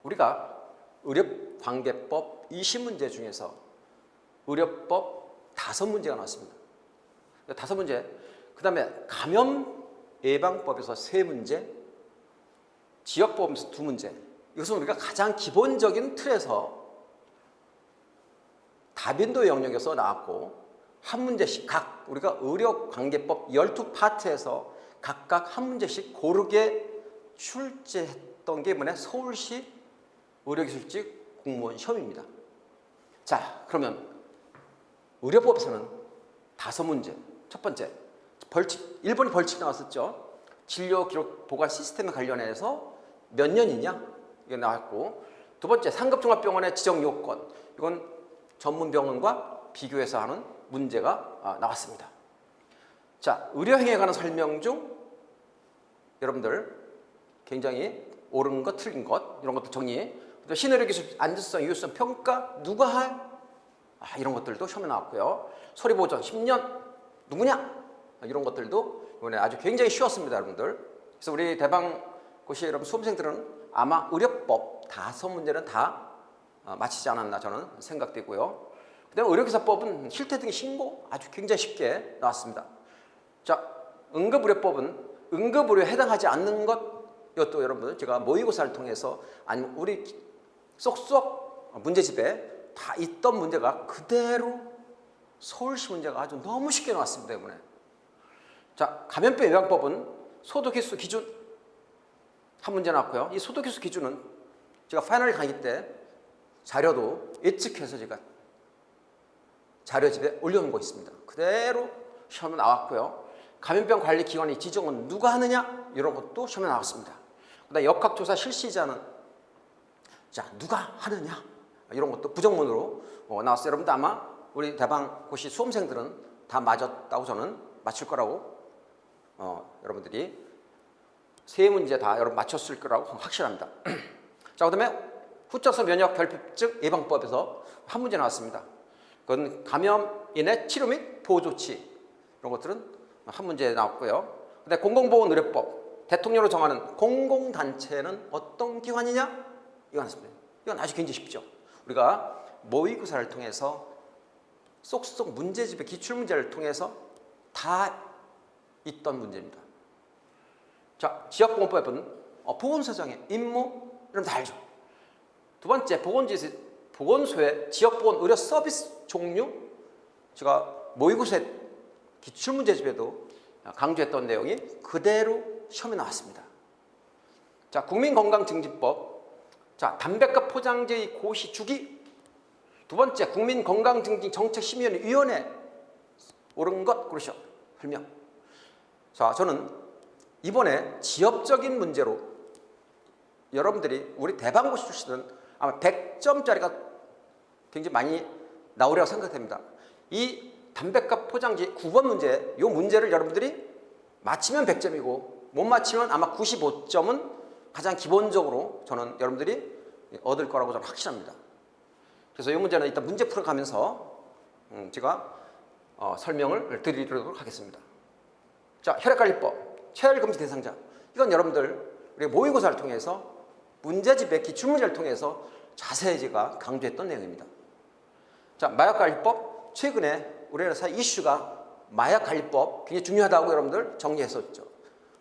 우리가 의료관계법 20문제 중에서 의료법 5문제가 나왔습니다. 5문제. 그 다음에 감염 예방법에서 3문제, 지역보험에서 2문제. 이것은 우리가 가장 기본적인 틀에서 다빈도 영역에서 나왔고, 한 문제씩 각 우리가 의료관계법 12파트에서 각각 한 문제씩 고르게 출제했던 게 이번에 서울시 의료기술직 공무원 시험입니다. 자, 그러면 의료법에서는 5문제. 첫 번째, 벌칙, 1번이 벌칙 나왔었죠. 진료 기록 보관 시스템에 관련해서 몇 년이냐? 이게 나왔고, 두 번째, 상급종합병원의 지정 요건. 이건 전문병원과 비교해서 하는 문제가 나왔습니다. 자, 의료행위에 관한 설명 중 여러분들 굉장히 옳은 것, 틀린 것 이런 것도 정리. 신의료기술 안전성, 유효성 평가 누가 할? 이런 것들도 시험에 나왔고요. 소리보전 10년 누구냐? 이런 것들도 이번에 아주 굉장히 쉬웠습니다, 여러분들. 그래서 우리 대방고시 여러분 수험생들은 아마 의료법 5문제는 다 마치지 않았나 저는 생각되고요. 그다음에 의료기사법은 실태 등의 신고 아주 굉장히 쉽게 나왔습니다. 자, 응급의료법은 응급의료에 해당하지 않는 것, 이것도 여러분들 제가 모의고사를 통해서 아니면 우리 쏙쏙 문제집에 다 있던 문제가 그대로 서울시 문제가 아주 너무 쉽게 나왔습니다, 이번에. 자, 감염병 예방법은 소독횟수 기준 한 문제 나왔고요. 이 소독횟수 기준은 제가 파이널 강의 때 자료도 예측해서 제가 자료집에 올려놓은 거 있습니다. 그대로 시험에 나왔고요. 감염병 관리 기관의 지정은 누가 하느냐? 이런 것도 시험에 나왔습니다. 그다음에 역학조사 실시자는 자, 누가 하느냐? 이런 것도 부정문으로 나왔어요. 여러분도 아마 우리 대방고시 수험생들은 다 맞았다고 저는 맞출 거라고 여러분들이 3문제 다 여러분 맞췄을 거라고 확실합니다. 자, 그다음에 후천성 면역 결핍증 예방법에서 한 문제 나왔습니다. 그건 감염인의 치료 및 보호 조치 이런 것들은 한 문제 나왔고요. 근데 공공보건의료법 대통령으로 정하는 공공단체는 어떤 기관이냐? 이건 나왔습니다. 이건 아주 굉장히 쉽죠. 우리가 모의고사를 통해서 쏙쏙 문제집의 기출문제를 통해서 다 있던 문제입니다. 자, 지역보건법은 보건소장의 임무 이런 다 알죠. 두 번째, 보건소의 지역보건 의료 서비스 종류. 제가 모의고사 기출문제집에도 강조했던 내용이 그대로 시험에 나왔습니다. 자, 국민건강증진법. 자, 담배값 포장재의 고시 주기. 두 번째, 국민건강증진정책심의위원회 옳은 것 그러죠. 설명. 자, 저는 이번에 지역적인 문제로 여러분들이 우리 대방고시 출신은 아마 100점짜리가 굉장히 많이 나오리라고 생각됩니다. 이 담배값 포장지 9번 문제, 이 문제를 여러분들이 맞히면 100점이고 못 맞히면 아마 95점은 가장 기본적으로 저는 여러분들이 얻을 거라고 저는 확신합니다. 그래서 이 문제는 일단 문제 풀어가면서 제가 설명을 드리도록 하겠습니다. 자, 혈액관리법, 체열금지 대상자. 이건 여러분들 우리 모의고사를 통해서 문제집의 기출문제를 통해서 자세히 제가 강조했던 내용입니다. 자, 마약관리법. 최근에 우리나라 이슈가 마약관리법 굉장히 중요하다고 여러분들 정리했었죠.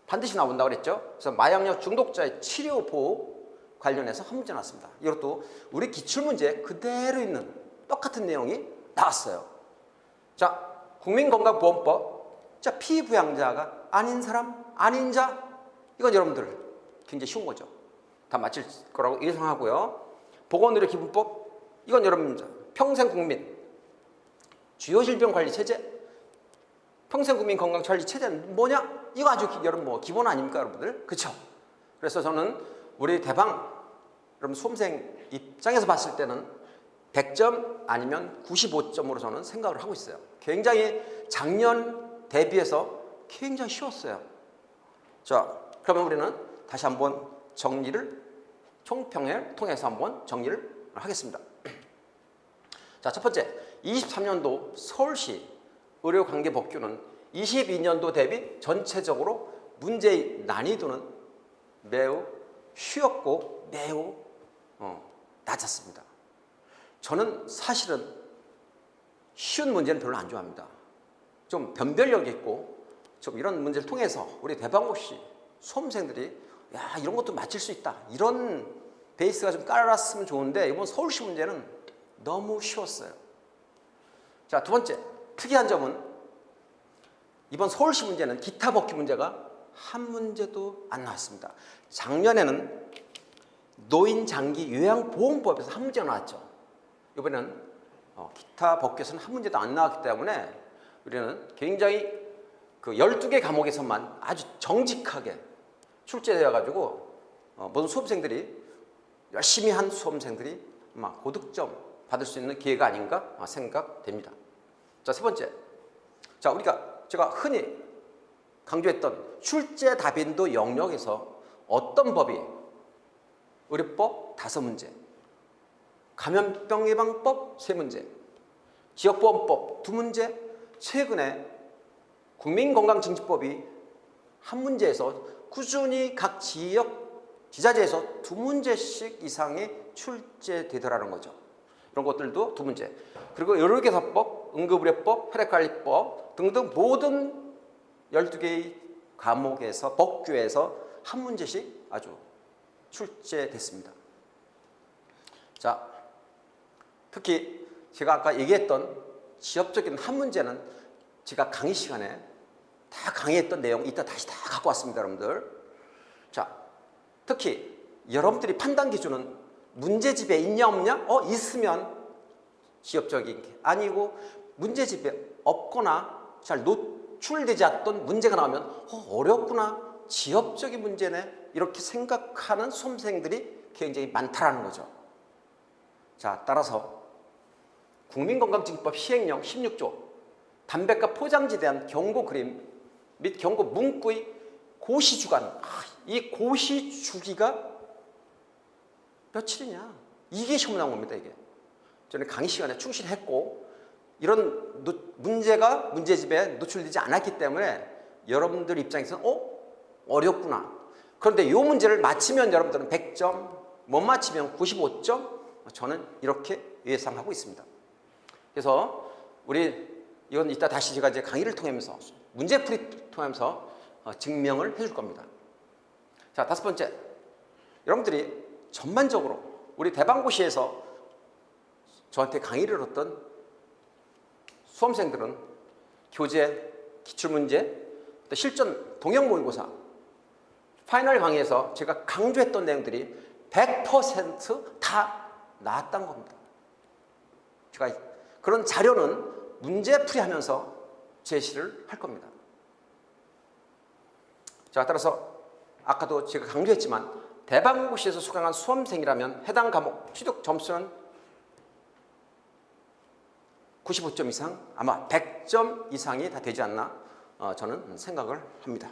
반드시 나온다고 그랬죠. 그래서 마약류 중독자의 치료 보호 관련해서 한 문제 나왔습니다. 이것도 우리 기출문제에 그대로 있는 똑같은 내용이 나왔어요. 자, 국민건강보험법. 자, 피부양자가 아닌 사람, 아닌 자. 이건 여러분들 굉장히 쉬운 거죠. 다 맞힐 거라고 예상하고요. 보건의료기본법. 이건 여러분 평생국민 주요질병관리체제. 평생국민건강관리체제는 뭐냐? 이거 아주 여러분 기본 아닙니까, 여러분들? 그렇죠? 그래서 저는 우리 대방 여러분 수험생 입장에서 봤을 때는 100점 아니면 95점으로 저는 생각을 하고 있어요. 굉장히 작년 대비해서 굉장히 쉬웠어요. 자, 그러면 우리는 다시 한번 정리를 총평을 통해서 한번 정리를 하겠습니다. 자, 첫 번째, 23년도 서울시 의료관계법규는 22년도 대비 전체적으로 문제의 난이도는 매우 쉬웠고 매우 낮았습니다. 저는 사실은 쉬운 문제는 별로 안 좋아합니다. 좀 변별력 있고 좀 이런 문제를 통해서 우리 대방고시 수험생들이 야 이런 것도 맞힐 수 있다 이런 베이스가 좀 깔았으면 좋은데 이번 서울시 문제는 너무 쉬웠어요. 자, 두 번째 특이한 점은 이번 서울시 문제는 기타 법규 문제가 한 문제도 안 나왔습니다. 작년에는 노인장기 요양보험법에서 한 문제가 나왔죠. 이번에는 기타 법규에서는 한 문제도 안 나왔기 때문에 우리는 굉장히 그 12개 과목에서만 아주 정직하게 출제되어가지고 모든 수험생들이 열심히 한 수험생들이 아마 고득점 받을 수 있는 기회가 아닌가 생각됩니다. 자, 세 번째. 자, 제가 흔히 강조했던 출제 다빈도 영역에서 어떤 법이 의료법 5문제, 감염병 예방법 3문제, 지역보험법 2문제, 최근에 국민건강증진법이 한 문제에서 꾸준히 각 지자체에서 2문제씩 이상이 출제되더라는 거죠. 이런 것들도 2문제. 그리고 의료교사법, 응급의료법, 혈액관리법 등등 모든 12개의 과목에서 법규에서 한 문제씩 아주 출제됐습니다. 자, 특히 제가 아까 얘기했던 지역적인 한 문제는 제가 강의 시간에 다 강의했던 내용 이따 다시 다 갖고 왔습니다, 여러분들. 자, 특히 여러분들이 판단 기준은 문제집에 있냐 없냐? 있으면 지역적인 게 아니고 문제집에 없거나 잘 노출되지 않던 문제가 나오면 어렵구나, 지역적인 문제네 이렇게 생각하는 수험생들이 굉장히 많다라는 거죠. 자, 따라서 국민건강증진법 시행령 16조 담배값 포장지에 대한 경고 그림 및 경고 문구의 고시주간, 이 고시주기가 며칠이냐, 이게 시험 나온 겁니다. 이게 저는 강의 시간에 충실했고 이런 문제가 문제집에 노출되지 않았기 때문에 여러분들 입장에서는 어렵구나. 그런데 이 문제를 맞히면 여러분들은 100점, 못 맞히면 95점, 저는 이렇게 예상하고 있습니다. 그래서 이건 이따 다시 제가 이제 강의를 통하면서 문제풀이 통하면서 증명을 해줄 겁니다. 자, 5번째, 여러분들이 전반적으로 우리 대방고시에서 저한테 강의를 얻던 수험생들은 교재, 기출문제, 또 실전 동영 모의고사, 파이널 강의에서 제가 강조했던 내용들이 100% 나왔던 겁니다. 제가 그런 자료는 문제풀이하면서 제시를 할 겁니다. 자, 따라서 아까도 제가 강조했지만 대방고시에서 수강한 수험생이라면 해당 과목 취득 점수는 95점 이상, 아마 100점 이상이 다 되지 않나 저는 생각을 합니다.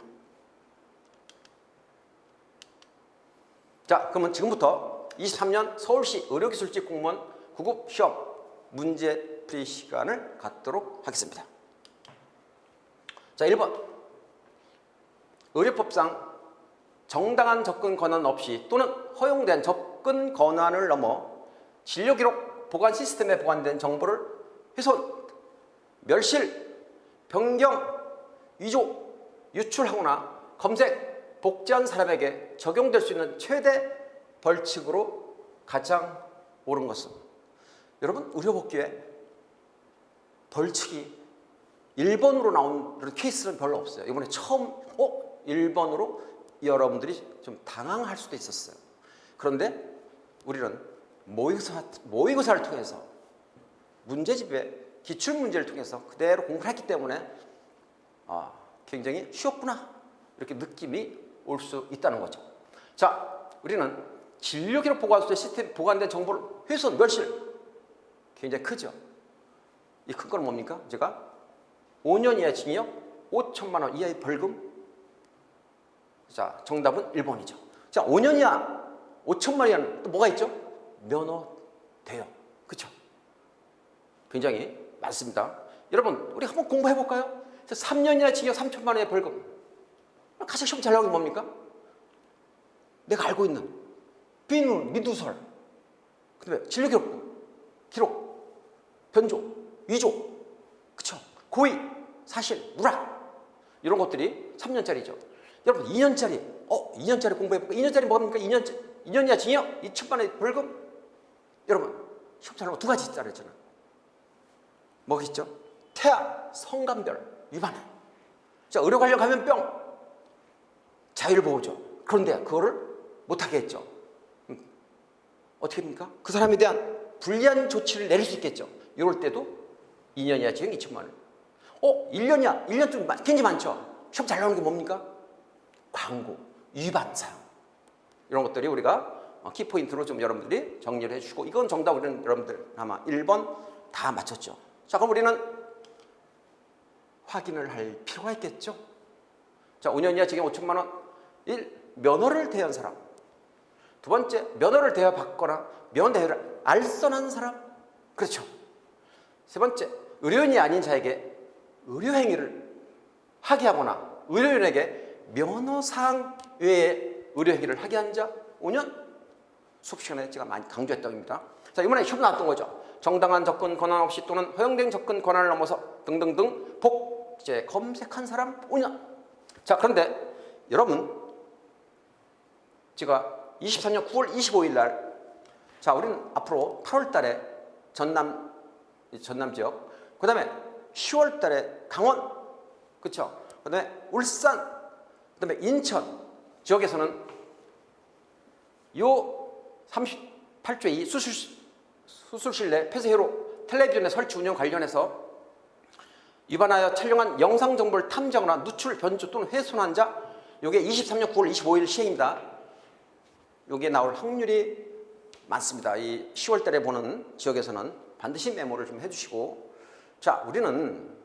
자, 그러면 지금부터 23년 서울시 의료기술직 공무원 9급 시험 문제풀이 시간을 갖도록 하겠습니다. 자, 1번. 의료법상 정당한 접근 권한 없이 또는 허용된 접근 권한을 넘어 진료기록 보관 시스템에 보관된 정보를 훼손, 멸실, 변경, 위조, 유출하거나 검색, 복제한 사람에게 적용될 수 있는 최대 벌칙으로 가장 옳은 것은, 여러분 의료법규에 벌칙이 1번으로 나온 케이스는 별로 없어요. 이번에 처음 1번으로 여러분들이 좀 당황할 수도 있었어요. 그런데 우리는 모의고사를 통해서 문제집에 기출문제를 통해서 그대로 공부를 했기 때문에 굉장히 쉬웠구나 이렇게 느낌이 올 수 있다는 거죠. 자, 우리는 진료기록 보관소에 시스템 보관된 정보를 훼손, 멸실 굉장히 크죠. 이 큰 건 뭡니까? 제가 5년 이하 징역, 5천만 원 이하의 벌금. 자, 정답은 1번이죠. 자, 5년 이하, 5천만 원 이하는 또 뭐가 있죠? 면허 대여. 그렇죠? 굉장히 많습니다. 여러분, 우리 한번 공부해 볼까요? 3년 이하 징역 3천만 원의 벌금. 가장 시험 잘 나오는 게 뭡니까? 내가 알고 있는 비누, 미두설, 그다음에 기록, 변조, 위조, 그쵸? 고의, 사실, 누락 이런 것들이 3년짜리죠. 여러분 2년짜리 공부해볼까? 2년짜리 뭐합니까? 2년이야 징역, 2천만 원의 벌금. 여러분 시험 잘 나오고 두 가지 짜리잖아. 뭐겠죠? 태아, 성감별 위반해. 자, 의료 관련 감염병 자율보호죠. 그런데 그거를 못하게 했죠. 어떻게 됩니까? 그 사람에 대한 불리한 조치를 내릴 수 있겠죠. 이럴 때도 2년 이하 징역 2천만 원. 1년이야. 1년 좀 굉장히 많죠. 시험 잘 나오는 게 뭡니까? 광고, 위반 사항. 이런 것들이 우리가 키포인트로 좀 여러분들이 정리를 해주시고, 이건 정답 우리는 여러분들 아마 1번 다 맞췄죠. 자, 그럼 우리는 확인을 할 필요가 있겠죠. 자, 5년 이하 징역 5천만 원. 1. 면허를 대여한 사람. 두 번째, 면허를 대여받거나 면허 대여를 알선한 사람. 그렇죠. 세 번째, 의료인이 아닌 자에게 의료행위를 하게 하거나 의료인에게 면허사항 외에 의료행위를 하게 한 자. 5년. 수업 시간에 제가 많이 강조했던 겁니다. 자, 이번에 시험 나왔던 거죠. 정당한 접근 권한 없이 또는 허용된 접근 권한을 넘어서 등등등 복제 검색한 사람 5년. 자, 그런데 여러분 제가 24년 9월 25일 날, 자, 우리는 앞으로 8월 달에 전남 지역, 그 다음에 10월 달에 강원, 그쵸? 그 다음에 울산, 그 다음에 인천 지역에서는 요 38조 2 수술실 내 폐쇄회로 텔레비전의 설치 운영 관련해서 위반하여 촬영한 영상 정보를 탐지하거나 누출, 변조 또는 훼손한 자, 요게 23년 9월 25일 시행입니다. 요게 나올 확률이 많습니다. 이 10월 달에 보는 지역에서는 반드시 메모를 좀 해주시고, 자, 우리는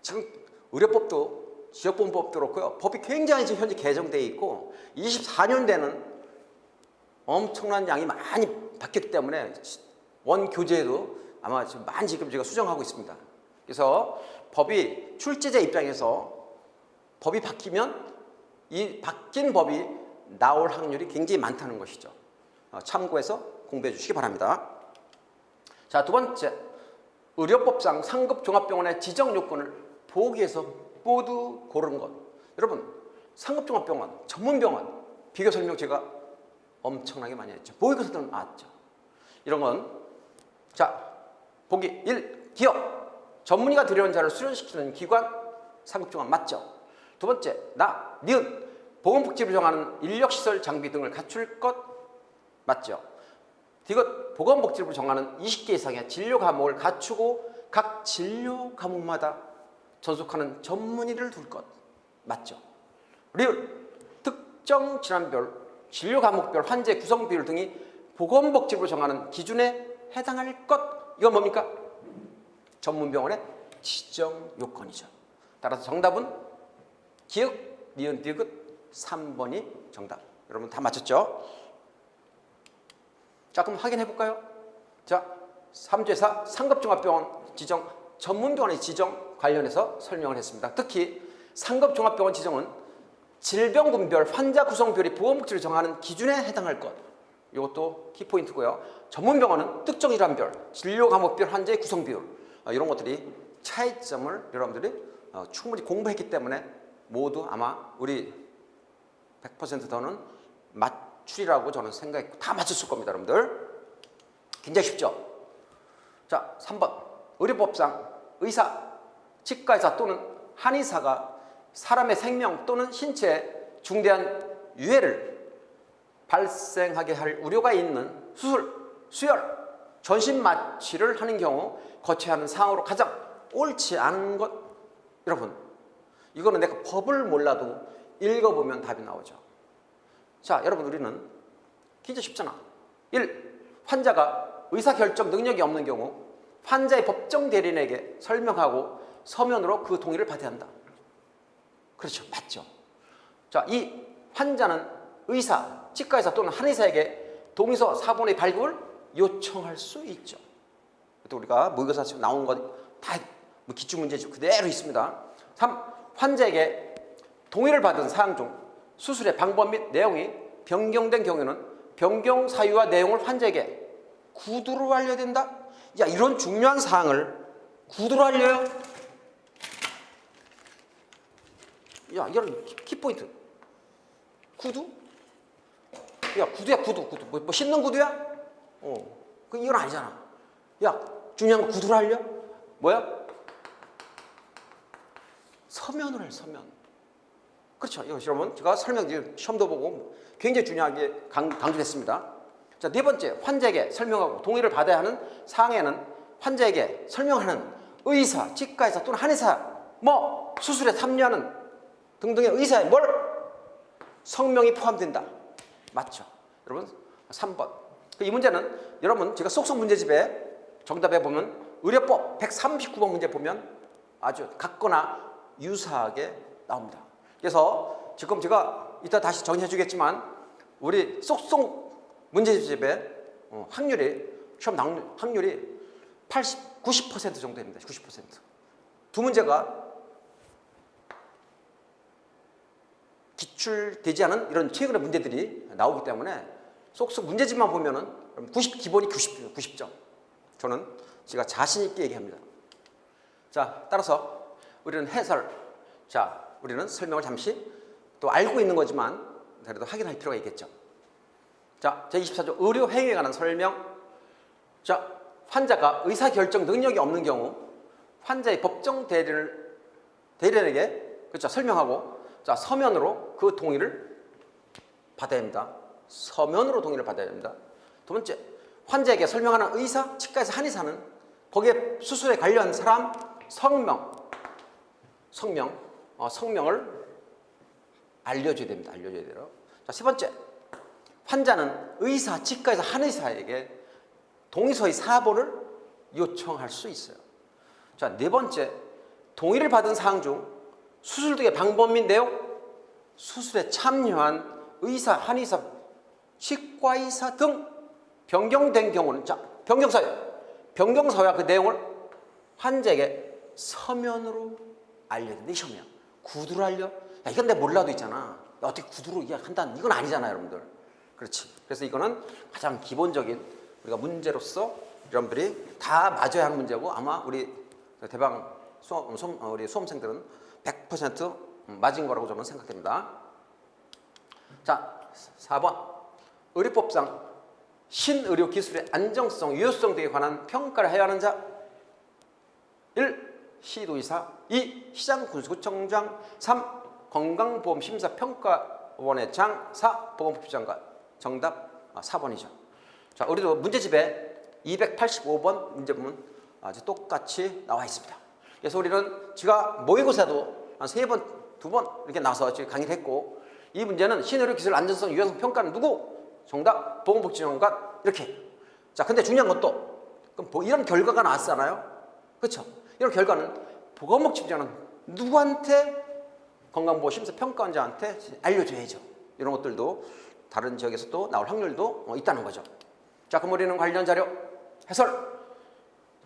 지금 의료법도 지역보험법도 그렇고요. 법이 굉장히 지금 현재 개정되어 있고 24년대는 엄청난 양이 많이 바뀌었기 때문에 원교재도 아마 지금 많이 지금 제가 수정하고 있습니다. 그래서 법이 출제자 입장에서 법이 바뀌면 이 바뀐 법이 나올 확률이 굉장히 많다는 것이죠. 참고해서 공부해 주시기 바랍니다. 자, 두 번째, 의료법상 상급 종합병원의 지정 요건을 보기에서 모두 고른 것. 여러분, 상급 종합병원, 전문병원 비교 설명 제가 엄청나게 많이 했죠. 보기에서도 나왔죠. 이런 건, 자, 보기 1. 기업, 전문의가 들여온 자를 수련시키는 기관, 상급 종합 맞죠? 두 번째, 니은, 보건복지부를 정하는 인력시설 장비 등을 갖출 것 맞죠? 디귿, 보건복지부를 정하는 20개 이상의 진료 과목을 갖추고 각 진료 과목마다 전속하는 전문의를 둘 것 맞죠? 리을, 특정 질환별, 진료 과목별 환자의 구성 비율 등이 보건복지부로 정하는 기준에 해당할 것. 이건 뭡니까? 전문병원의 지정 요건이죠. 따라서 정답은 기역, 니은, 디귿 3번이 정답. 여러분 다 맞췄죠? 자, 그럼 확인해 볼까요? 자, 3조에서 상급종합병원 지정, 전문병원의 지정 관련해서 설명을 했습니다. 특히 상급종합병원 지정은 질병군별 환자 구성비율이 보건복지를 정하는 기준에 해당할 것. 이것도 키포인트고요. 전문병원은 특정 질환별, 진료 과목별 환자의 구성비율, 이런 것들이 차이점을 여러분들이 충분히 공부했기 때문에 모두 아마 우리 100% 더는 맞추리라고 저는 생각했고 다 맞췄을 겁니다. 여러분들 굉장히 쉽죠? 자, 3번, 의료법상 의사, 치과의사 또는 한의사가 사람의 생명 또는 신체에 중대한 유해를 발생하게 할 우려가 있는 수술, 수혈, 전신 마취를 하는 경우 거쳐야 하는 사항으로 가장 옳지 않은 것. 여러분, 이거는 내가 법을 몰라도 읽어보면 답이 나오죠. 자, 여러분, 우리는 굉장히 쉽잖아. 1. 환자가 의사결정 능력이 없는 경우 환자의 법정 대리인에게 설명하고 서면으로 그 동의를 받아야 한다. 그렇죠. 맞죠. 자, 2. 환자는 의사, 치과의사 또는 한의사에게 동의서 4번의 발급을 요청할 수 있죠. 또 우리가 모의고사 지금 나온 것 다 기출문제 그대로 있습니다. 3. 환자에게 동의를 받은 사항 중 수술의 방법 및 내용이 변경된 경우에는 변경 사유와 내용을 환자에게 구두로 알려야 된다? 야, 이런 중요한 사항을 구두로 알려요? 야, 이런 키포인트. 구두? 야, 구두야, 구두. 뭐 씻는 구두야? 이건 아니잖아. 야, 중요한 거 구두로 알려? 뭐야? 서면으로 해, 서면. 그렇죠. 이거 여러분, 제가 시험도 보고 굉장히 중요하게 강조했습니다. 자, 네 번째, 환자에게 설명하고 동의를 받아야 하는 사항에는 환자에게 설명하는 의사, 치과의사 또는 한의사, 수술에 참여하는 등등의 의사의 성명이 포함된다. 맞죠? 여러분, 3번. 이 문제는 여러분, 제가 쏙쏙 문제집에 정답에 보면 의료법 139번 문제 보면 아주 같거나 유사하게 나옵니다. 그래서 지금 제가 이따 다시 정리해 주겠지만 우리 쏙쏙 문제집에 시험 확률이 90% 정도 됩니다. 90%. 두 문제가 기출되지 않은 이런 최근의 문제들이 나오기 때문에 쏙쏙 문제집만 보면은 기본이 90점. 저는 제가 자신 있게 얘기합니다. 자, 따라서 우리는 해설. 자, 우리는 설명을 잠시 또 알고 있는 거지만 그래도 확인할 필요가 있겠죠. 자, 제24조 의료행위에 관한 설명. 자, 환자가 의사결정 능력이 없는 경우 환자의 법정 대리인에게 그렇죠, 설명하고 자, 서면으로 그 동의를 받아야 합니다. 서면으로 동의를 받아야 합니다. 두 번째, 환자에게 설명하는 의사, 치과의사, 한의사는 거기에 수술에 관련 사람 성명을 알려줘야 됩니다. 알려줘야 돼요. 자, 세 번째, 환자는 의사, 치과의사, 한의사에게 동의서의 사본을 요청할 수 있어요. 자, 네 번째, 동의를 받은 사항 중 수술 등의 방법 및 내용, 수술에 참여한 의사, 한의사, 치과의사 등 변경된 경우는 자, 변경서야 그 내용을 환자에게 서면으로 알려야 된다. 이 서면. 구두로 알려? 야, 이건 내가 몰라도 있잖아. 야, 어떻게 구두로 이야기한다는 이건 아니잖아요, 여러분들. 그렇지. 그래서 이거는 가장 기본적인 우리가 문제로서 여러분들이 다 맞아야 하는 문제고 아마 우리 대방 우리 수험생들은 100% 맞은 거라고 저는 생각됩니다. 자, 4번. 의료법상 신의료 기술의 안정성, 유효성 등에 관한 평가를 해야 하는 자 1. 시도의사 2. 시장군수구청장 3. 건강보험심사평가원의 장 4. 보건복지장관. 정답 4번이죠. 자, 우리도 문제집에 285번 문제 보면 아주 똑같이 나와 있습니다. 그래서 우리는 제가 모의고사도 한 3번, 2번 이렇게 나와서 지금 강의를 했고 이 문제는 신의료기술 안전성 유효성 평가는 누구? 정답 보건복지장관 이렇게. 자, 근데 중요한 것도 그럼 이런 결과가 나왔잖아요. 그렇죠? 이런 결과는 보건복지부장은 누구한테 건강보험심사평가원장한테 알려줘야죠. 이런 것들도 다른 지역에서 또 나올 확률도 있다는 거죠. 자, 그럼 우리는 관련 자료 해설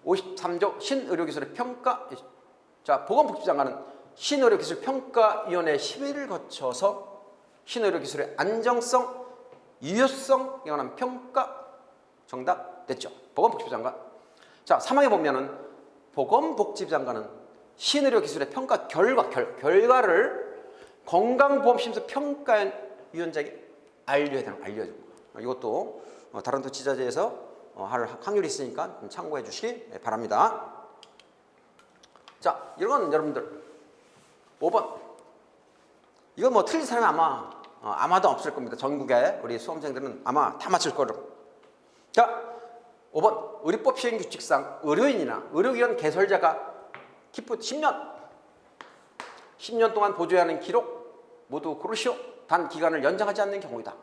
53조 신의료기술의 평가. 자, 보건복지부장관은 신의료기술평가위원회 심의를 거쳐서 신의료기술의 안정성, 유효성에 관한 평가. 정답 됐죠. 보건복지부 장관. 자, 3항에 보면은 보건복지부 장관은 신의료기술의 평가 결과를 건강보험심사평가위원장에게 알려야 되는 알려줘. 이것도 다른 또 지자체에서 할 확률이 있으니까 좀 참고해 주시기 바랍니다. 자, 이건 여러분들 5번. 이건 뭐 틀린 사람이 아마도 없을 겁니다. 전국에 우리 수험생들은 아마 다 맞출 거로. 자, 5번. 의료법 시행 규칙상 의료인이나 의료기관 개설자가 기프 10년 동안 보조해야 하는 기록 모두 고르시오. 단 기간을 연장하지 않는 경우이다.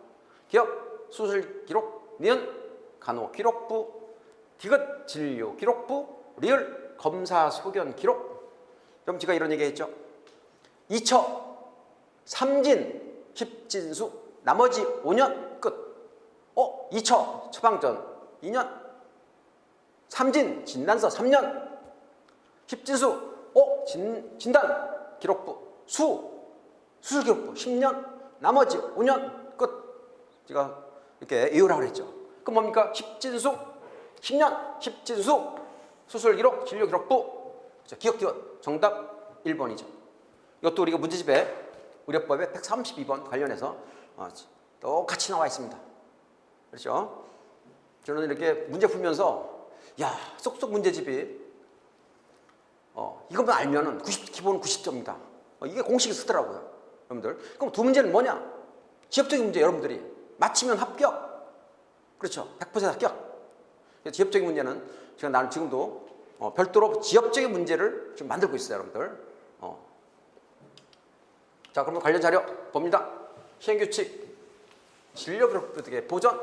기업 수술 기록, 니은 간호 기록부, 디귿 진료 기록부, 리을 검사 소견 기록. 그럼 제가 이런 얘기했죠. 2처 3진 10진수 나머지 5년 끝. 2처 처방전 2년, 3진 진단서 3년, 10진수 진단 기록부 수술 기록부 10년, 나머지 5년 끝. 제가 이렇게 이유라고 그랬죠. 그럼 뭡니까? 10진수 10년 십진수 수술 기록 진료 기록부. 자, 기억 정답 1번이죠. 이것도 우리가 문제집에 의료법의 132번 관련해서 똑같이 나와 있습니다. 그렇죠? 저는 이렇게 문제 풀면서 야, 쏙쏙 문제집이 이것만 알면은 기본 90점이다. 이게 공식이 쓰더라고요. 여러분들. 그럼 두 문제는 뭐냐? 지엽적인 문제 여러분들이 맞히면 합격. 그렇죠? 100% 합격. 지엽적인 문제는 나는 지금도 별도로 지엽적인 문제를 지금 만들고 있어요, 여러분들. 자, 그러면 관련 자료 봅니다. 시행규칙, 진료기록 보전,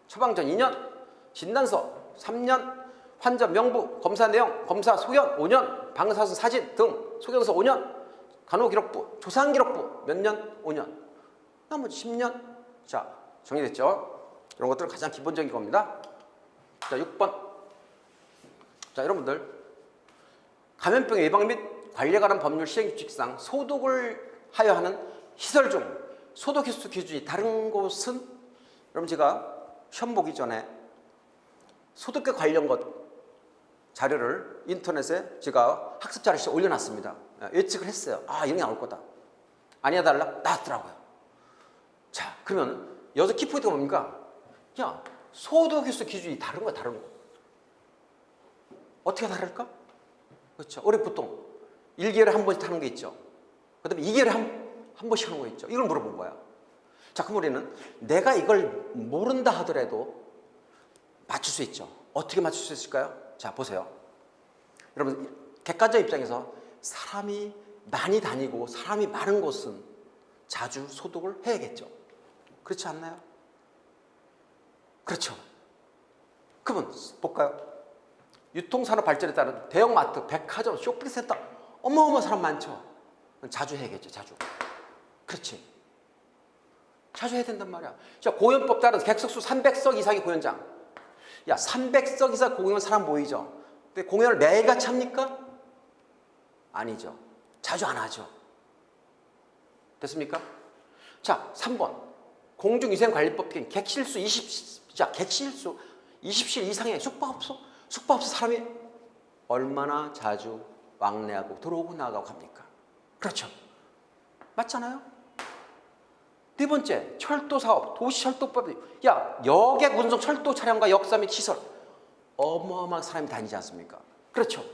처방전 2년, 진단서 3년, 환자 명부, 검사 내용, 검사 소견 5년, 방사선 사진 등 소견서 5년, 간호기록부, 조상기록부 몇 년? 5년. 나머지 10년. 자, 정리됐죠? 이런 것들은 가장 기본적인 겁니다. 자, 6번. 자, 여러분들 감염병 예방 및 관리에 관한 법률 시행규칙상 소독을 하여 하는 시설 중 소독 횟수 기준이 다른 곳은, 여러분 제가 시험 보기 전에 소독과 관련 것 자료를 인터넷에 제가 학습 자료실에 올려놨습니다. 예측을 했어요. 아, 이런 게 나올 거다. 아니야 달라? 나왔더라고요. 자, 그러면 여기서 키포인트가 뭡니까? 야, 소독 횟수 기준이 다른 거야, 다른 거. 어떻게 다를까? 그렇죠. 우리 보통 1개월에 한 번씩 하는 게 있죠. 그 다음에 2개월에 한 번씩 하는 거 있죠. 이걸 물어본 거야. 자, 그럼 우리는 내가 이걸 모른다 하더라도 맞출 수 있죠. 어떻게 맞출 수 있을까요? 자, 보세요. 여러분, 객관적 입장에서 사람이 많이 다니고 사람이 많은 곳은 자주 소독을 해야겠죠. 그렇지 않나요? 그렇죠. 그러면 볼까요? 유통산업 발전에 따른 대형마트, 백화점, 쇼핑센터 어마어마한 사람 많죠. 자주 해야겠죠. 자주. 그렇지. 자주 해야 된단 말이야. 자, 공연법 따른 객석수 300석 이상의 공연장. 야, 300석 이상 공연 사람 모이죠. 근데 공연을 매일같이 합니까? 아니죠. 자주 안 하죠. 됐습니까? 자, 3번. 공중위생관리법 등 객실수 20실 이상의 숙박업소 사람이 얼마나 자주 왕래하고 들어오고 나가고 합니까? 그렇죠. 맞잖아요? 네 번째, 철도사업, 도시철도법. 야, 여객 운송 철도 차량과 역사 및 시설 어마어마한 사람이 다니지 않습니까? 그렇죠.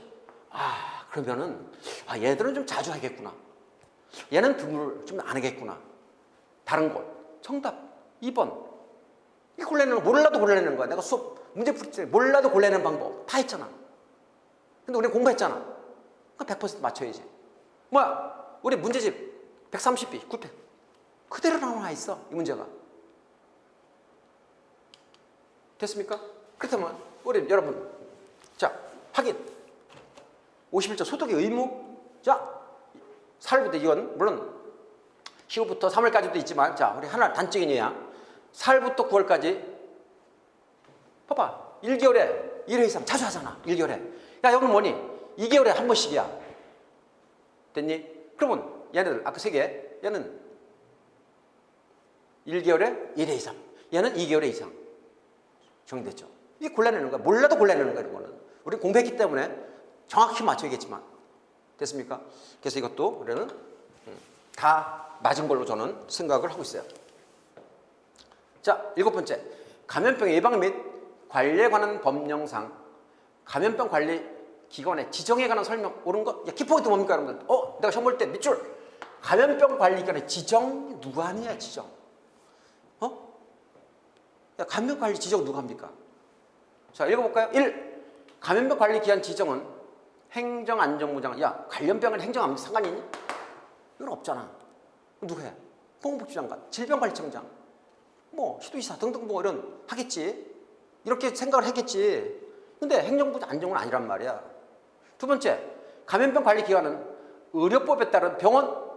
아, 그러면은 얘들은 좀 자주 하겠구나. 얘는 드물 좀 안 하겠구나. 다른 곳. 정답 2번. 이 골라내는 거 몰라도 골라내는 거야. 내가 수업 문제 풀 때 몰라도 골라내는 방법 다 했잖아. 근데 우리 공부했잖아. 그럼 100% 맞춰야지. 뭐야? 우리 문제집 130비 900 그대로 나와 있어. 이 문제가. 됐습니까? 그렇다면 우리 여러분, 자, 확인. 51조 소독의 의무. 자, 4월부터 이건 물론 10월부터 3월까지도 있지만, 자, 우리 하나 단적인 예야. 4월부터 9월까지 봐봐. 1개월에 1회 이상 자주 하잖아. 1개월에. 야, 여기는 뭐니? 2개월에 한 번씩이야. 됐니? 그러면 얘네들 아까 3개, 얘는 1개월에 1회 이상, 얘는 2개월에 이상. 정리됐죠? 이게 골라내는 거야. 몰라도 골라내는 거야. 이거는 우리 공부했기 때문에 정확히 맞춰야겠지만. 됐습니까? 그래서 이것도 우리는 다 맞은 걸로 저는 생각을 하고 있어요. 자, 7번째. 감염병 예방 및 관리에 관한 법령상 감염병 관리 기관의 지정에 관한 설명. 옳은 것? 야, 키포인트 뭡니까, 여러분들? 내가 시험 볼 때 밑줄. 감염병 관리 기관의 지정 누가 하느냐, 지정. 야, 감염병 관리 지정 누가 합니까? 자, 읽어볼까요? 1. 감염병 관리 기관 지정은 행정안전부장. 야, 관련병은 행정안전 상관이 있니? 이건 없잖아. 누가 해? 보건복지 장관, 질병관리청장, 뭐 시도지사 등등 뭐 이런 하겠지. 이렇게 생각을 했겠지. 근데 행정부 안정은 아니란 말이야. 두 번째, 감염병 관리 기관은 의료법에 따른 병원,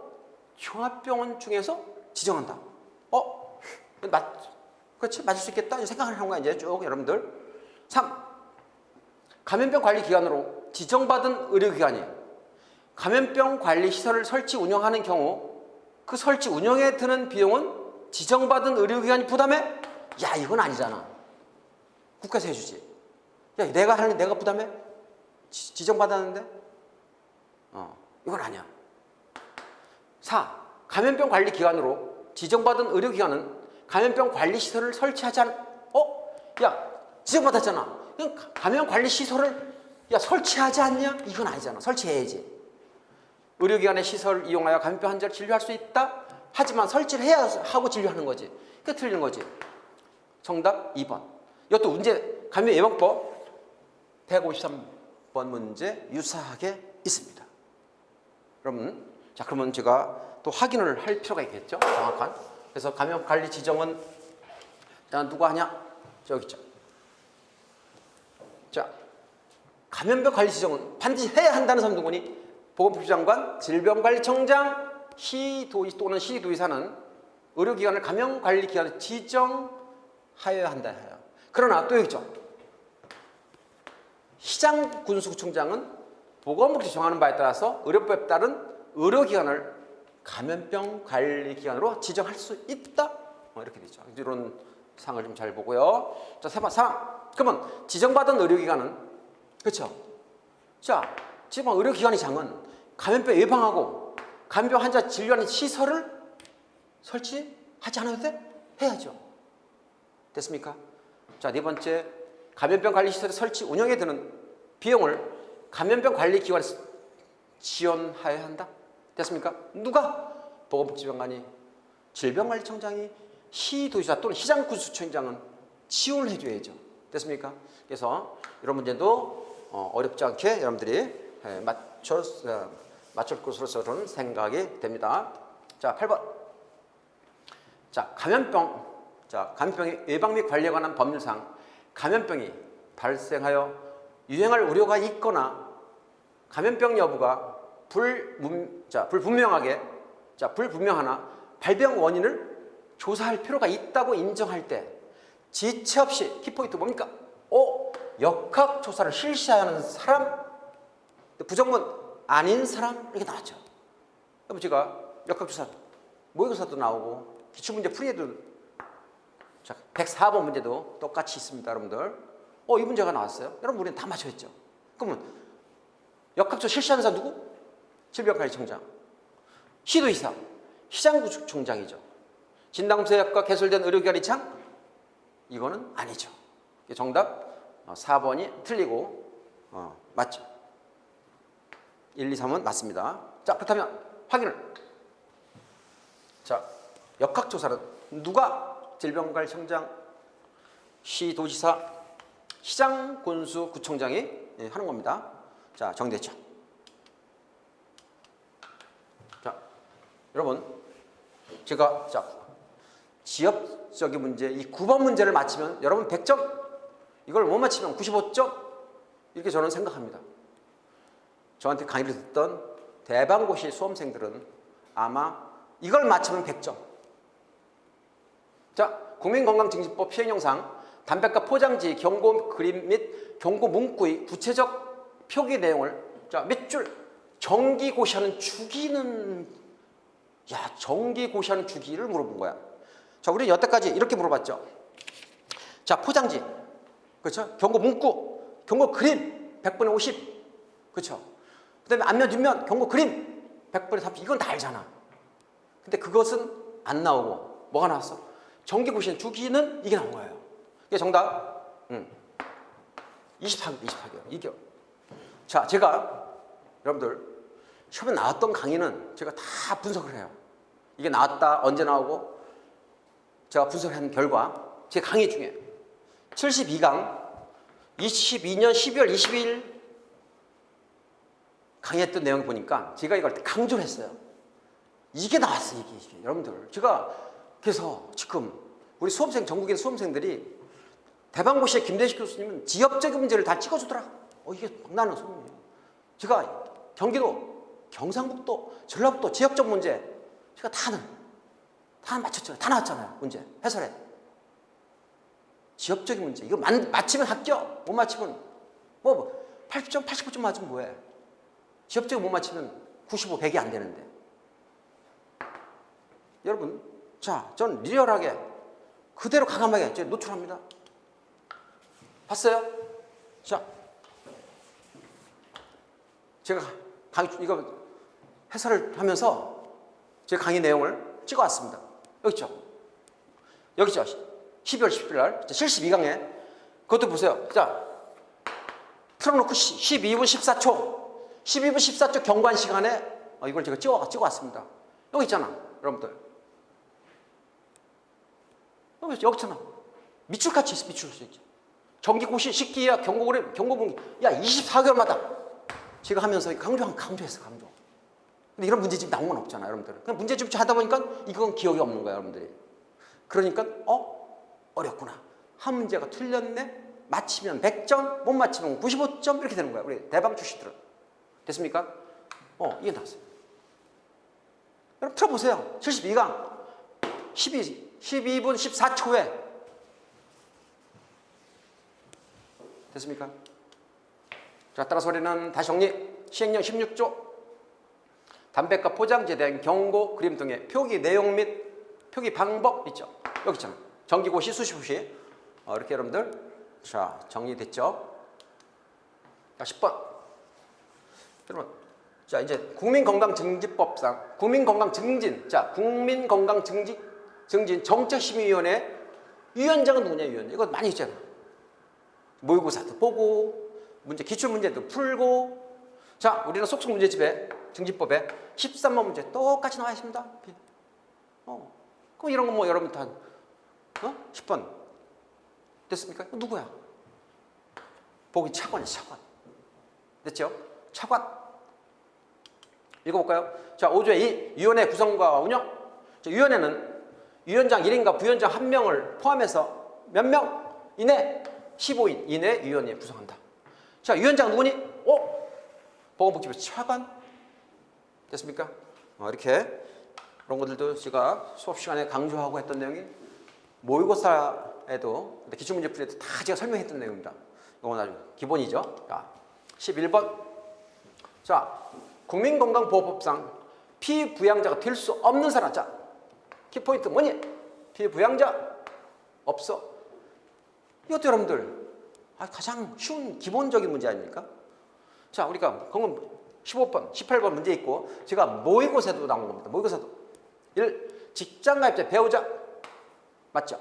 종합병원 중에서 지정한다. 그렇지? 맞을 수 있겠다. 생각을 하는 거야, 이제 쭉 여러분들. 3. 감염병 관리 기관으로 지정받은 의료기관이 감염병 관리 시설을 설치 운영하는 경우 그 설치 운영에 드는 비용은 지정받은 의료기관이 부담해? 야, 이건 아니잖아. 국가에서 해주지. 야, 내가 하는 내가 부담해? 지정받았는데? 이건 아니야. 4. 감염병 관리 기관으로 지정받은 의료기관은 감염병 관리 시설을 설치하지 야, 지정받았잖아. 그럼 감염 관리 시설을 설치하지 않냐? 이건 아니잖아. 설치해야지. 의료기관의 시설을 이용하여 감염병 환자를 진료할 수 있다. 하지만 설치를 해야 하고 진료하는 거지. 그게 틀린 거지. 정답 2번. 이것도 문제 감염 예방법 153번 문제 유사하게 있습니다. 그러면 제가 또 확인을 할 필요가 있겠죠. 정확한. 그래서 감염 관리 지정은 누가 하냐? 저기 있죠. 자, 감염병 관리 지정은 반드시 해야 한다는 사람 누구니? 보건복지부 장관, 질병관리청장, 시도의 또는 시도의사는 의료기관을 감염관리기관을 지정하여야 한다 해요. 그러나 또 여기 있죠. 시장군수구청장은 보건복지부 정하는 바에 따라서 의료법에 따른 의료기관을 감염병 관리기관으로 지정할 수 있다. 이렇게 되죠. 이런 상을 좀 잘 보고요. 자, 세 번째 상황. 그러면 지정받은 의료기관은 그렇죠. 자, 지금 의료기관의 장은 감염병 예방하고 감염병 환자 진료하는 시설을 설치하지 않아도 돼? 해야죠. 됐습니까? 자, 네 번째, 감염병 관리 시설의 설치 운영에 드는 비용을 감염병 관리 기관에 지원하여야 한다. 됐습니까? 누가? 보건복지부 장관이, 질병관리청장이, 시도지사 또는 시장군수청장은 지원을 해줘야죠. 됐습니까? 그래서 이런 문제도 어렵지 않게 여러분들이 맞출 것으로 저는 생각이 됩니다. 자, 8번. 자, 감염병 예방 및 관리에 관한 법률상 감염병이 발생하여 유행할 우려가 있거나 감염병 여부가 불분명하나 발병 원인을 조사할 필요가 있다고 인정할 때 지체 없이 키포인트 뭡니까? 역학조사를 실시하는 사람, 부정문 아닌 사람 이렇게 나왔죠. 그럼 제가 역학조사, 모의고사도 나오고 기출문제 풀이에도 104번 문제도 똑같이 있습니다. 여러분들 이 문제가 나왔어요. 여러분 우리는 다 맞춰있죠. 그러면 역학조사 실시하는 사람 누구? 질병관리청장, 시도지사, 시장구청장이죠. 진단검사약과 개설된 의료기관의 장? 이거는 아니죠. 정답 4번이 틀리고 맞죠. 1, 2, 3은 맞습니다. 자, 그렇다면 확인을. 자, 역학조사는 누가? 질병관리청장, 시도지사, 시장군수구청장이 하는 겁니다. 자, 정리됐죠? 자, 여러분 제가 지역적인 문제 이 9번 문제를 맞히면 여러분 100점, 이걸 못 맞히면 95점 이렇게 저는 생각합니다. 저한테 강의를 듣던 대방고시 수험생들은 아마 이걸 맞추면 100점. 자, 국민건강증진법 시행령상 담배값 포장지 경고 그림 및 경고 문구의 구체적 표기 내용을 몇 줄 정기고시하는 주기는 정기고시하는 주기를 물어본 거야. 자, 우리 여태까지 이렇게 물어봤죠. 자, 포장지, 그렇죠? 경고 문구, 경고 그림 100분의 50, 그렇죠? 그다음에 앞면 뒷면 경고 그림 100분의 30, 이건 다 알잖아. 근데 그것은 안 나오고 뭐가 나왔어? 정기고시는 주기는 이게 나온 거예요. 이게 정답 24개월 2개월. 자, 제가 여러분들 시험에 나왔던 강의는 제가 다 분석을 해요. 이게 나왔다, 언제 나오고 제가 분석한 결과 제 강의 중에 72강 22년 12월 20일 강의했던 내용을 보니까 제가 이걸 강조를 했어요. 이게 나왔어요. 이게. 여러분들 제가 그래서 지금 우리 수험생, 전국의 수험생들이 대방고시의 김대식 교수님은 지역적인 문제를 다 찍어주더라. 이게 나는 소문이에요. 제가 경기도, 경상북도, 전라북도 지역적 문제 제가 다 맞췄잖아요. 다 나왔잖아요. 문제 해설해. 지역적인 문제 이거 맞히면 합격, 못 맞히면 80점, 89점 맞으면 뭐해. 지역적인 못 맞히면 95, 100이 안 되는데. 여러분, 자, 전 리얼하게 그대로 과감하게 노출합니다. 봤어요? 자, 제가 이거 해설을 하면서 제 강의 내용을 찍어왔습니다. 여기 있죠? 여기 있죠? 12월 10일 날 72강에 그것도 보세요. 자, 틀어놓고 12분 14초 12분 14초 경관 시간에 이걸 제가 찍어왔습니다. 여기 있잖아, 여러분들. 여기 있잖아. 밑줄같이 있어, 밑줄같이 있지. 정기고시, 식기야, 경고분기. 야, 24개월마다 제가 하면서 강조했어, 강조. 근데 이런 문제집 나온 건 없잖아, 여러분들. 그냥 문제집 하다 보니까 이건 기억이 없는 거야, 여러분들이. 그러니까 어렵구나. 한 문제가 틀렸네. 맞히면 100점, 못 맞히면 95점 이렇게 되는 거야, 우리 대방 출시들은. 됐습니까? 이게 나왔어요. 여러분 틀어보세요. 72강 12분 14초에 됐습니까? 자, 따라서 우리는 다시 정리. 시행령 16조 담배값 포장지에 대한 경고, 그림 등의 표기 내용 및 표기 방법 있죠. 여기 있잖아. 정기고시, 수시고시. 이렇게 여러분들 자 정리됐죠? 자, 10번. 여러분, 자 이제 국민건강증진법상 국민건강증진, 자 국민건강증진 정책심의위원회 위원장은 누구냐? 위원장. 이거 많이 있잖아. 모의고사도 보고 기출문제도 풀고. 자, 우리는 속속 문제집에 증진법에 13번 문제 똑같이 나와 있습니다. 그럼 이런 거 뭐 여러분 다 10번 됐습니까? 누구야? 보기 차관이야, 차관. 됐죠? 차관. 읽어볼까요? 자, 5조의 2 위원회 구성과 운영. 자, 위원회는 위원장 1인과 부위원장 1명을 포함해서 몇 명 이내? 15인 이내 위원회 구성한다. 자, 위원장 누구니? 보건복지부 차관. 됐습니까? 이렇게 그런 것들도 제가 수업 시간에 강조하고 했던 내용이 모의고사에도 기출문제 풀이 때도 다 제가 설명했던 내용입니다. 이건 아주 기본이죠. 자, 11번. 자, 국민건강보호법상 피부양자가 될 수 없는 사람. 자, 키포인트 뭐니? 피부양자 없어. 이것도 여러분들 가장 쉬운 기본적인 문제 아닙니까? 자, 우리가 그건 15번, 18번 문제 있고 제가 모의고사도 나온 겁니다. 모의고사도 1. 직장가입자 배우자 맞죠?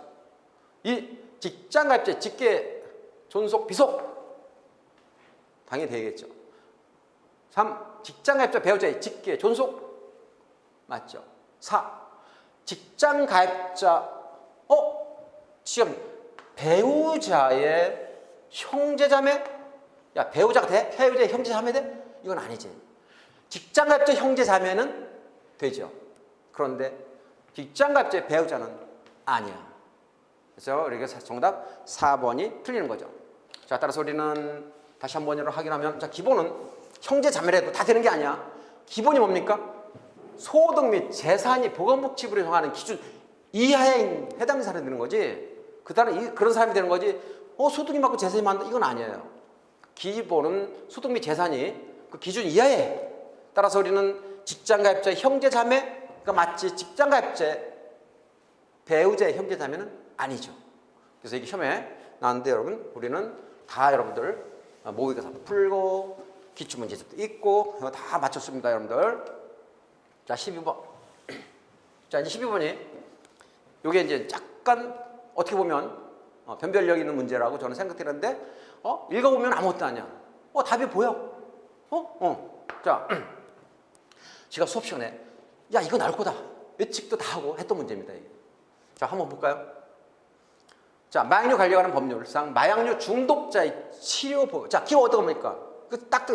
2. 직장가입자 직계 존속 비속 당연히 되겠죠. 3. 직장가입자 배우자의 직계 존속 맞죠? 4. 직장가입자 지금 배우자의 형제자매? 야, 배우자가 돼? 배우자의 형제자매 돼? 이건 아니지. 직장가입자 형제자매는 되죠. 그런데 직장가입자 배우자는 아니야. 그래서 우리가 정답 4번이 틀리는 거죠. 자, 따라서 우리는 다시 한 번으로 확인하면, 자, 기본은 형제자매라도 다 되는 게 아니야. 기본이 뭡니까? 소득 및 재산이 보건복지부를 정하는 기준 이하에 해당되는 사람이 되는 거지. 그런 사람이 되는 거지. 소득이 많고 재산이 많다, 이건 아니에요. 기본은 소득 및 재산이 그 기준 이하에. 따라서 우리는 직장가입자 형제자매가 맞지, 직장가입자 배우자의 형제자매는 아니죠. 그래서 이게 시험에 나왔는데 여러분, 우리는 다 여러분들 모의고사 풀고 기출문제집도 있고 이거 다 맞췄습니다, 여러분들. 자, 12번. 자, 이제 12번이 요게 이제 약간 어떻게 보면 변별력 있는 문제라고 저는 생각되는데 읽어보면 아무것도 아니야. 답이 보여. 자, 제가 수업 시간에 야, 이거 나올 거다. 예측도 다 하고 했던 문제입니다. 이게. 자, 한번 볼까요? 자, 마약류 관리하는 법률상 마약류 중독자의 치료 보호. 자, 키워드가 뭡니까? 딱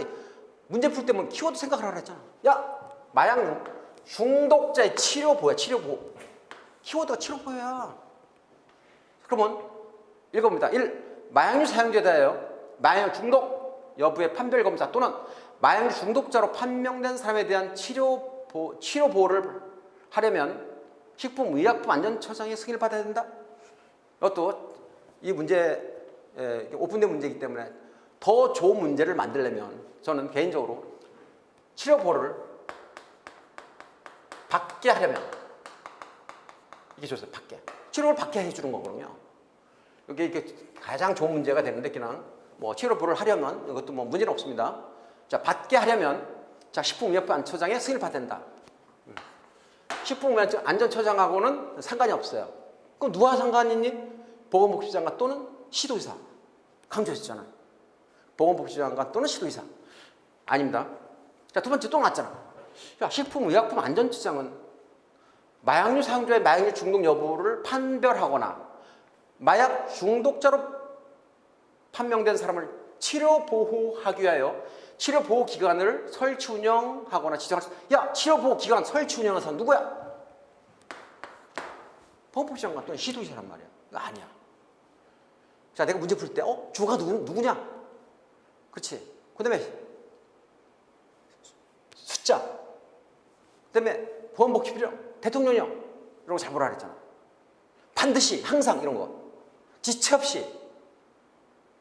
문제 풀 때 뭐 키워드 생각을 하라 했잖아. 야, 마약류 중독자의 치료 보호야, 치료 보호. 키워드가 치료 보호야. 그러면 읽어봅니다. 1. 마약류 사용자에 대하여 마약 중독 여부의 판별 검사 또는 마약류 중독자로 판명된 사람에 대한 치료 보호를 하려면 식품의약품안전처장의 승인을 받아야 된다. 이것도 이 문제 오픈된 문제이기 때문에 더 좋은 문제를 만들려면 저는 개인적으로 치료 보호를 받게 하려면 이게 좋습니다. 받게 치료를 받게 해주는 거거든요. 이게 가장 좋은 문제가 되는데 그냥 뭐 치료보호를 하려면 이것도 뭐 문제는 없습니다. 자, 받게 하려면 자, 식품의약품안전처장의 승인을 받아야 된다. 식품안전처장하고는 상관이 없어요. 그럼 누가 상관이 있니? 보건복지장관 또는 시도의사. 강조했잖아요. 보건복지장관 또는 시도의사. 아닙니다. 자, 두 번째 또 나왔잖아. 야, 식품의약품안전처장은 마약류 사용자의 마약류 중독 여부를 판별하거나 마약 중독자로 판명된 사람을 치료보호하기 위하여 치료보호기관을 설치 운영하거나 지정할 수. 야, 치료보호기관 설치 운영하는 사람 누구야? 보건복지장관 또는 시도의사란 말이야. 이거 아니야. 자, 내가 문제 풀 때 주가 누구냐? 그렇지. 그 다음에 숫자. 그 다음에 보건복지부령, 대통령령 이런 거 잡으라 그랬잖아. 반드시, 항상 이런 거. 지체 없이.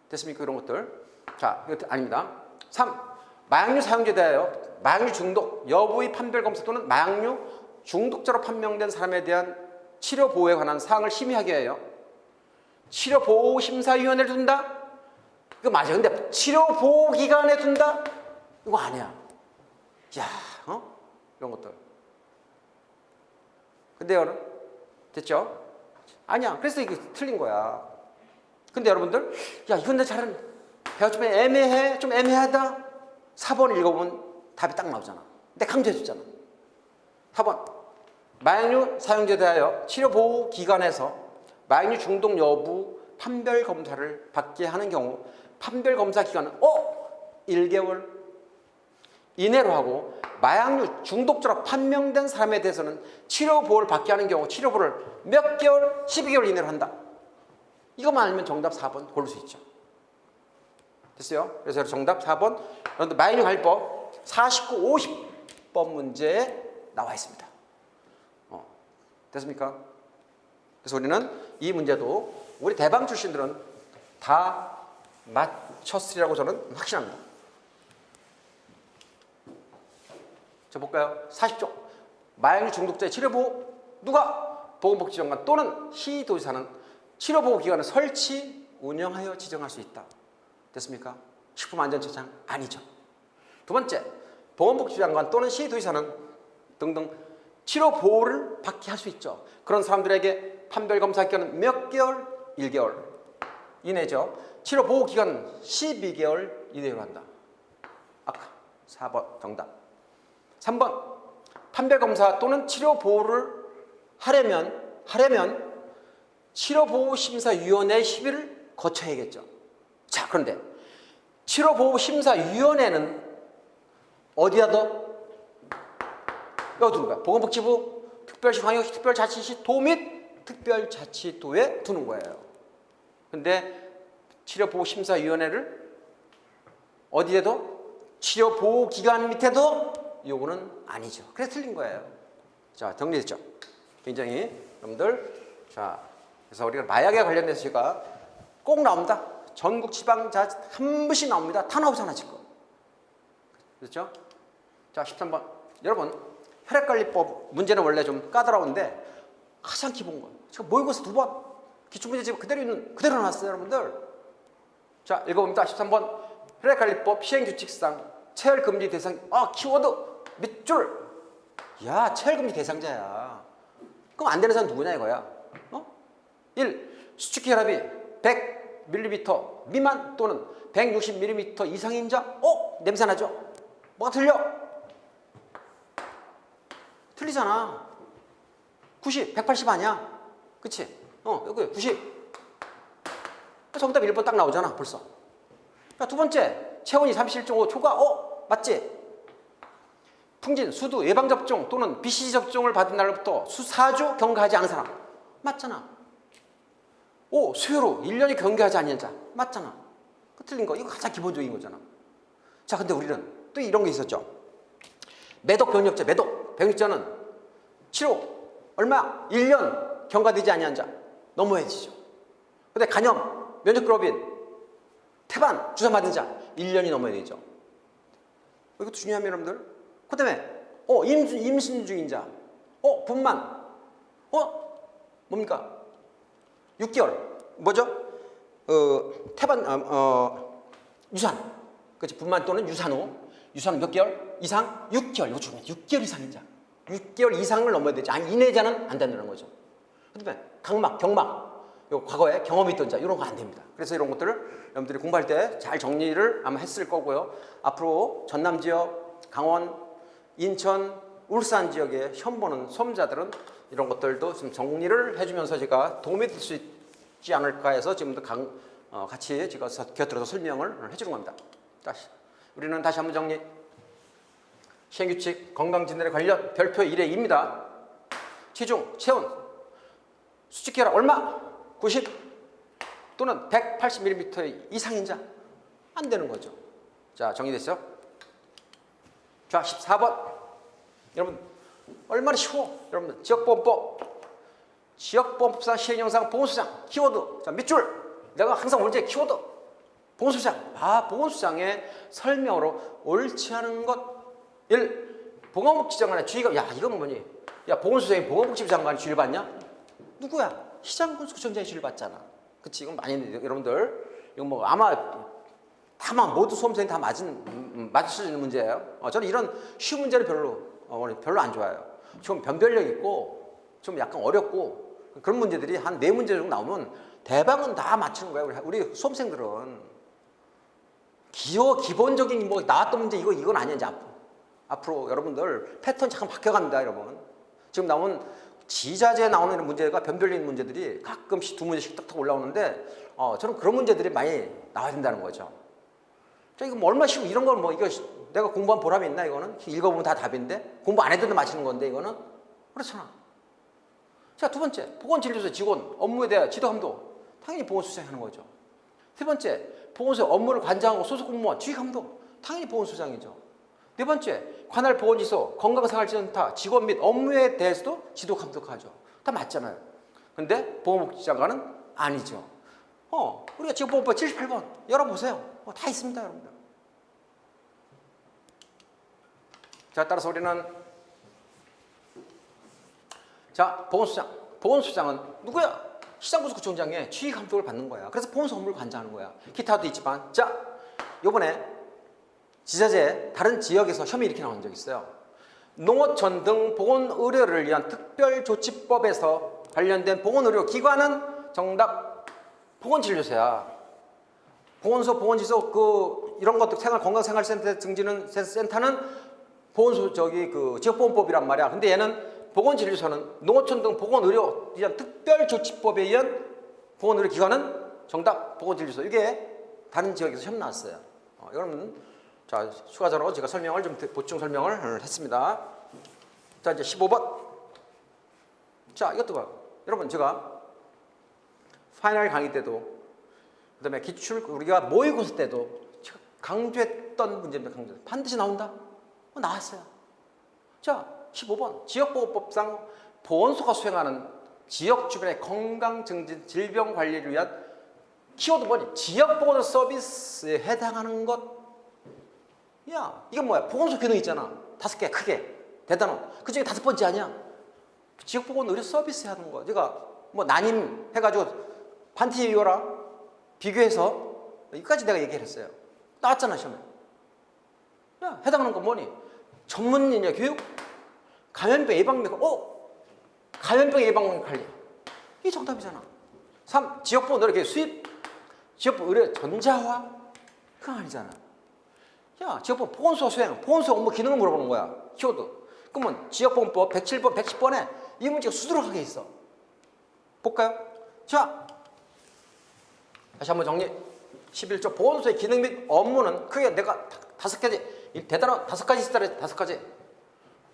됐습니까? 이런 것들. 자, 이거 아닙니다. 3. 마약류 사용자에 대하여 마약류 중독 여부의 판별 검사 또는 마약류 중독자로 판명된 사람에 대한 치료 보호에 관한 사항을 심의하게 해요. 치료 보호 심사위원회를 둔다? 이거 맞아. 근데 치료 보호 기관에 둔다? 이거 아니야. 야, 이런 것들. 근데 여러분, 됐죠? 아니야. 그래서 이게 틀린 거야. 근데 여러분들, 야, 이건 내 잘은 배워 좀 애매해, 좀 애매하다. 4번 읽어보면 답이 딱 나오잖아. 근데 강조해줬잖아. 4번. 마약류 사용자에 대하여 치료보호기관에서 마약류 중독 여부 판별 검사를 받게 하는 경우 판별 검사 기간은 1개월 이내로 하고 마약류 중독자로 판명된 사람에 대해서는 치료보호를 받게 하는 경우 치료보호를 몇 개월? 12개월 이내로 한다. 이것만 알면 정답 4번 고를 수 있죠. 됐어요? 그래서 정답 4번 그런데 마약류 관리법 49, 50번 문제에 나와 있습니다. 됐습니까? 그래서 우리는 이 문제도 우리 대방 출신들은 다 맞췄으리라고 저는 확신합니다. 자, 볼까요? 40조. 마약류 중독자의 치료보호 누가? 보건복지장관 또는 시도지사는 치료보호기관을 설치, 운영하여 지정할 수 있다. 됐습니까? 식품안전처장 아니죠. 두 번째, 보건복지장관 또는 시도지사는 등등 치료보호를 받게 할 수 있죠. 그런 사람들에게 판별검사 기간은 몇 개월? 1개월 이내죠. 치료보호기간은 12개월 이내로 한다. 아까 4번 정답. 3번 판별검사 또는 치료보호를 하려면 치료보호심사위원회 심의를 거쳐야겠죠. 자, 그런데 치료보호심사위원회는 어디다 더? 여기 두는 거야. 보건복지부, 특별시, 광역시, 특별자치시, 도 및 특별자치도에 두는 거예요. 근데 치료보호심사위원회를 어디에도? 치료보호기관 밑에도? 요거는 아니죠. 그래서 틀린 거예요. 자, 정리됐죠? 굉장히 여러분들, 자, 그래서 우리가 마약에 관련돼서 제가 꼭 나옵니다. 전국 지방자치 한 번씩 나옵니다. 다 나오잖아 지금. 그렇죠? 자, 13번. 여러분, 혈액관리법 문제는 원래 좀 까다로운데 가장 기본 거. 지금 모의고사 2번 기출문제 지금 그대로 나왔어요, 여러분들. 자, 읽어봅니다. 13번. 혈액관리법 시행규칙상 체열금지 대상. 키워드 밑줄. 야, 체열금지 대상자야. 그럼 안 되는 사람 누구냐 이거야. 1. 수축기 혈압이 100ml 미만 또는 160ml 이상인 자. 냄새 나죠? 뭐가 틀려? 틀리잖아. 90, 180 아니야. 그치? 여기 90. 정답 1번 딱 나오잖아, 벌써. 자, 두 번째. 체온이 37.5 초과. 맞지? 풍진, 수두, 예방접종 또는 BCG 접종을 받은 날로부터 수 4주 경과하지 않은 사람. 맞잖아. 5. 수요로 1년이 경과하지 않은 자. 맞잖아. 그 틀린 거. 이거 가장 기본적인 거잖아. 자, 근데 우리는 또 이런 게 있었죠. 매독 병력제, 병력제는 치료 얼마? 1년 경과되지 아니한 자 넘어야 되죠. 근데 간염, 면역글로빈, 태반 주사 맞은 자 1년이 넘어야 되죠. 이것도 중요합니다, 여러분들. 그 다음에 임신 중인 자, 분만, 뭡니까? 6개월, 뭐죠? 태반, 유산. 그렇지. 분만 또는 유산 후. 유산 몇 개월 이상? 6개월. 이거 중요해. 6개월 이상 인자. 6개월 이상을 넘어야 되지. 아니, 이내자는 안 된다는 거죠. 그다음에 각막, 경막. 요 과거에 경험이 있던 자 이런 거 안 됩니다. 그래서 이런 것들을 여러분들이 공부할 때 잘 정리를 아마 했을 거고요. 앞으로 전남 지역, 강원, 인천, 울산 지역에 시험 보는 수험자들은 이런 것들도 좀 정리를 해주면서 제가 도움이 될 수 있지 않을까 해서 지금도 같이 제가 곁들여서 설명을 해주는 겁니다. 우리는 다시 한번 정리. 시행규칙 건강진단에 관련 별표 1의 2입니다. 체중, 체온, 수치결합 얼마? 90 또는 180mm 이상인자 안 되는 거죠. 자, 정리됐죠? 자, 14번. 여러분 얼마나 쉬워. 여러분 지역보험법상 시행령상 보건소장 키워드. 자, 밑줄. 내가 항상 문제 키워드. 보건소장. 보건소장의 설명으로 옳지 않은 것. 1. 보건복지장관의 주의가. 야, 이건 뭐니? 야, 보건소장이 보건복지부 장관의 주의를 받냐? 누구야? 시장군수청장의 주의를 받잖아. 그치? 이건 많이 여러분들 이건 뭐 아마 다만 모두 수험생이 다 맞을 수 있는 문제예요. 저는 이런 쉬운 문제를 별로 안 좋아해요. 좀 변별력 있고 좀 약간 어렵고 그런 문제들이 한 4문제 정도 나오면 대박은 다 맞추는 거예요. 우리 수험생들은 기본적인 뭐 나왔던 문제 이건 아니야. 이제 앞으로 여러분들 패턴 잠깐 바뀌어갑니다, 여러분. 지금 나온 지자체에 나오는 문제가 변별력 문제들이 가끔씩 2문제씩 딱딱 올라오는데 저는 그런 문제들이 많이 나와야 된다는 거죠. 자, 이거 뭐 얼마 쉬워. 이런 건 뭐 이거 내가 공부한 보람이 있나? 이거는 읽어보면 다 답인데 공부 안 해도 맞히는 건데 이거는 그렇잖아. 자, 2번째 보건진료소 직원 업무에 대한 지도 감독. 당연히 보건소장이 하는 거죠. 3번째 보건소 업무를 관장하고 소속 공무원 지휘 감독. 당연히 보건소장이죠. 4번째 관할 보건지소 건강생활센터 직원 및 업무에 대해서도 지도 감독하죠. 다 맞잖아요. 근데 보건복지장관은 아니죠. 우리가 지역보건법 78번 열어보세요. 다 있습니다, 여러분들. 자, 따라서 우리는 보건소장은 누구야? 시장군수구청장의 지휘 감독을 받는 거야. 그래서 보건소 업무를 관장하는 거야. 기타도 있지만. 자, 요번에 지자체 다른 지역에서 시험이 이렇게 나온 적이 있어요. 농어촌 등 보건의료를 위한 특별조치법에서 관련된 보건의료 기관은 정답 보건진료소야. 보건소, 보건지소 이런 것들 생활건강생활센터 등지는 센터는 보건소 지역보건법이란 말이야. 근데 얘는 보건진료소는 농어촌 등 보건의료 위한 특별조치법에 의한 보건의료 기관은 정답 보건진료소. 이게 다른 지역에서 시험 나왔어요. 여러분. 자, 추가적으로 제가 설명을 좀 보충 설명을 했습니다. 자, 이제 15번. 자, 이것도 봐. 여러분, 제가 파이널 강의 때도 그다음에 기출 우리가 모의고사 때도 제가 강조했던 문제입니다. 반드시 나온다. 나왔어요. 자, 15번. 지역보건법상 보건소가 수행하는 지역 주변의 건강 증진 질병 관리를 위한 키워드 뭐니? 지역보건소 서비스에 해당하는 것. 야, 이건 뭐야? 보건소 기능 있잖아. 5개 크게 대단원. 그 중에 5번째 아니야? 지역보건 의료 서비스 하는 거. 제가 뭐 난임 해가지고 반티 이어라 비교해서 여기까지 내가 얘기를 했어요. 나왔잖아, 시험에. 야, 해당하는 건 뭐니? 전문인력 교육, 감염병 예방력. 감염병 예방 관리. 이게 정답이잖아. 3. 지역보건 의료 수입, 지역보건 의료 전자화. 그건 아니잖아. 야, 지역보건 보건소 수행, 보건소 업무 기능을 물어보는 거야. 키워드. 그러면 지역보건법 107번, 110번에 이 문제가 수두룩하게 있어. 볼까요? 자, 다시 한번 정리. 11조 보건소의 기능 및 업무는 크게 내가 5가지, 대단한 5가지 있다 그랬지. 5가지.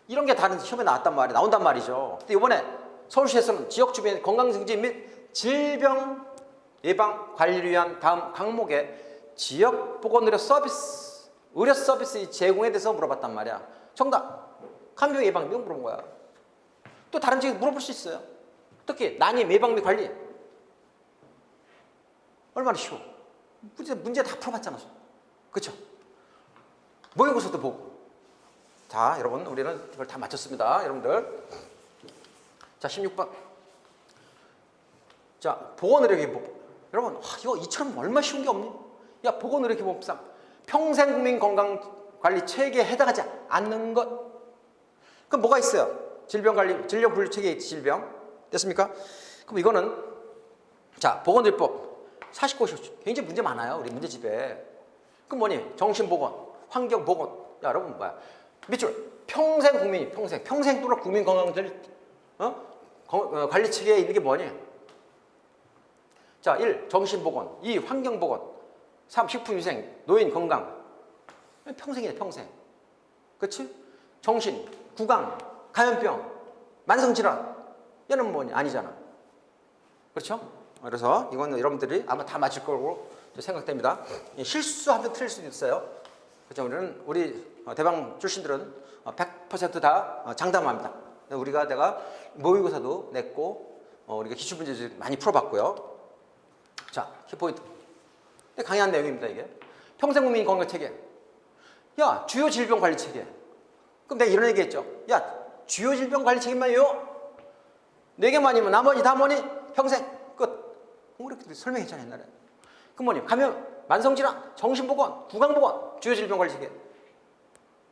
이런 게 다른 시험에 나온단 말이죠. 근데 이번에 서울시에서는 지역 주변 건강증진 및 질병 예방 관리를 위한 다음 항목에 지역보건의료 서비스 의료 서비스 제공에 대해서 물어봤단 말이야. 정답. 감염병 예방 이거 물어본 거야. 또 다른 지역에 물어볼 수 있어요. 특히 난임 예방 및 관리. 얼마나 쉬워. 문제 다 풀어봤잖아. 그렇죠? 모의고사도 보고. 자, 여러분 우리는 이걸 다 맞췄습니다. 여러분들. 자, 16번. 자, 보건의료기법. 여러분 이거 이처럼 얼마나 쉬운 게 없니? 야, 보건의료기본법상 평생국민건강관리 체계에 해당하지 않는 것. 그럼 뭐가 있어요? 질병관리, 질병분류체계에 있지, 질병. 됐습니까? 그럼 이거는, 자, 보건의료법 49시 굉장히 문제 많아요. 우리 문제집에. 그럼 뭐니? 정신보건, 환경보건. 야, 여러분, 뭐야? 밑줄. 평생 동안 국민건강관리 체계에 있는 게 뭐니? 자, 1. 정신보건, 2. 환경보건, 3. 식품위생, 노인 건강. 평생이네, 평생. 그렇지? 정신, 구강, 감염병, 만성질환. 얘는 뭐니? 아니잖아. 그렇죠? 그래서 이거는 여러분들이 아마 다 맞힐 거라고 생각됩니다. 실수하면 틀릴 수도 있어요. 그렇죠? 우리 대방 출신들은 100%다 장담합니다. 내가 모의고사도 냈고, 우리가 기출문제집 많이 풀어봤고요. 자, 키포인트. 강의한 내용입니다, 이게. 평생국민 건강체계. 야, 주요 질병관리체계. 그럼 내가 이런 얘기 했죠. 야, 주요 질병관리체계만요? 4개만이면 나머지 다 뭐니? 평생. 끝. 이렇게 설명했잖아요, 옛날에. 그럼 뭐니? 감염, 만성질환, 정신보건, 구강보건, 주요 질병관리체계.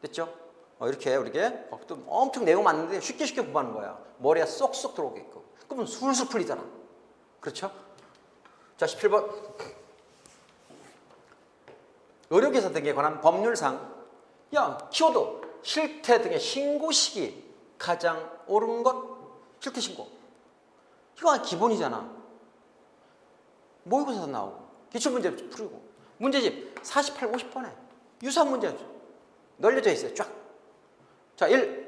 됐죠? 이렇게 우리게 또 엄청 내용 많은데 쉽게 공부하는 거야. 머리에 쏙쏙 들어오게끔. 그러면 술술 풀리잖아. 그렇죠? 자, 17번. 의료기사 등에 관한 법률상, 야, 키워드, 실태 등의 신고 시기 가장 옳은 것, 실태 신고. 이거 기본이잖아. 모의고사도 나오고, 기출문제 풀고, 문제집 48, 50번에 유사한 문제 널려져 있어요, 쫙. 자, 1.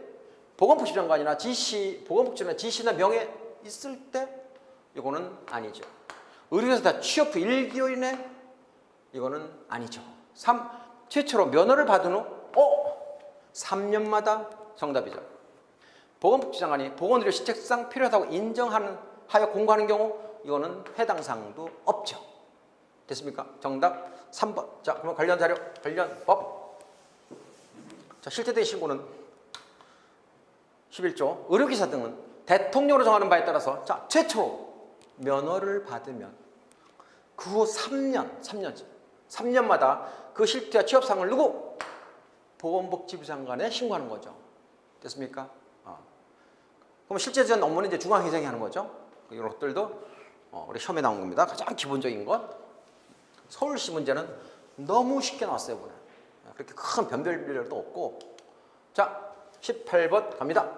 보건복지장관이나 지시, 보건복지나 지시나 명예 있을 때, 이거는 아니죠. 의료에서 다 취업 후 1개월 이내, 이거는 아니죠. 3. 최초로 면허를 받은 후 3년마다 정답이죠. 보건복지장관이 보건의료 실책상 필요하다고 인정하여 공고하는 경우, 이거는 해당 사항도 없죠. 됐습니까? 정답 3번. 자, 그러면 관련 자료, 관련 법. 자, 실태된 신고는 11조. 의료기사 등은 대통령으로 정하는 바에 따라서, 자, 최초로 면허를 받으면 그 후 3년마다 그 실태와 취업상을 누구? 보건복지부 장관에 신고하는 거죠. 됐습니까? 그럼 실제적인 업무는 이제 중앙회장이 하는 거죠. 이런 것들도 우리 시험에 나온 겁니다. 가장 기본적인 것. 서울시 문제는 너무 쉽게 나왔어요, 이번에. 그렇게 큰 변별 필요도 없고. 자, 18번 갑니다.